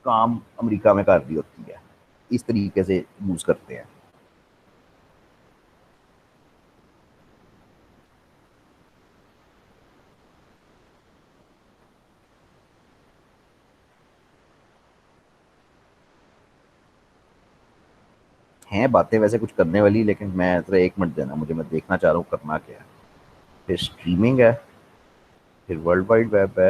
काम अमेरिका में कर रही होती है, इस तरीके से यूज करते हैं। हैं बातें वैसे कुछ करने वाली, लेकिन मैं थोड़ा 1 मिनट देना मुझे, मैं देखना चाह रहा हूँ करना क्या है। फिर स्ट्रीमिंग है, फिर वर्ल्ड वाइड वेब है,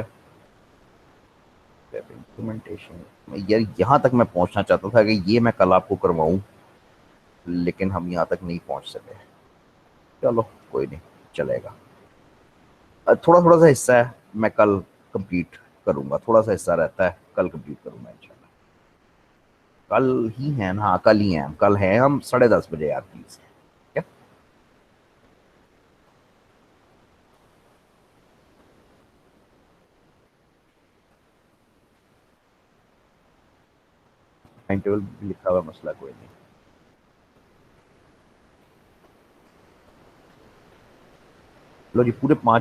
वेब इम्प्लीमेंटेशन। यार यहाँ तक मैं पहुँचना चाहता था कि ये मैं कल आपको करवाऊँ, लेकिन हम यहाँ तक नहीं पहुँच सके। चलो कोई नहीं, चलेगा। थोड़ा थोड़ा सा हिस्सा है, मैं कल कंप्लीट करूंगा, थोड़ा सा हिस्सा रहता है, कल कंप्लीट करूंगा इंशाल्लाह। कल ही है ना, हाँ कल ही है, कल है हम 10:30 बजे यार, प्लीज। क्या टाइम टेबल भी लिखा हुआ, मसला कोई नहीं। लो जी, पूरे 5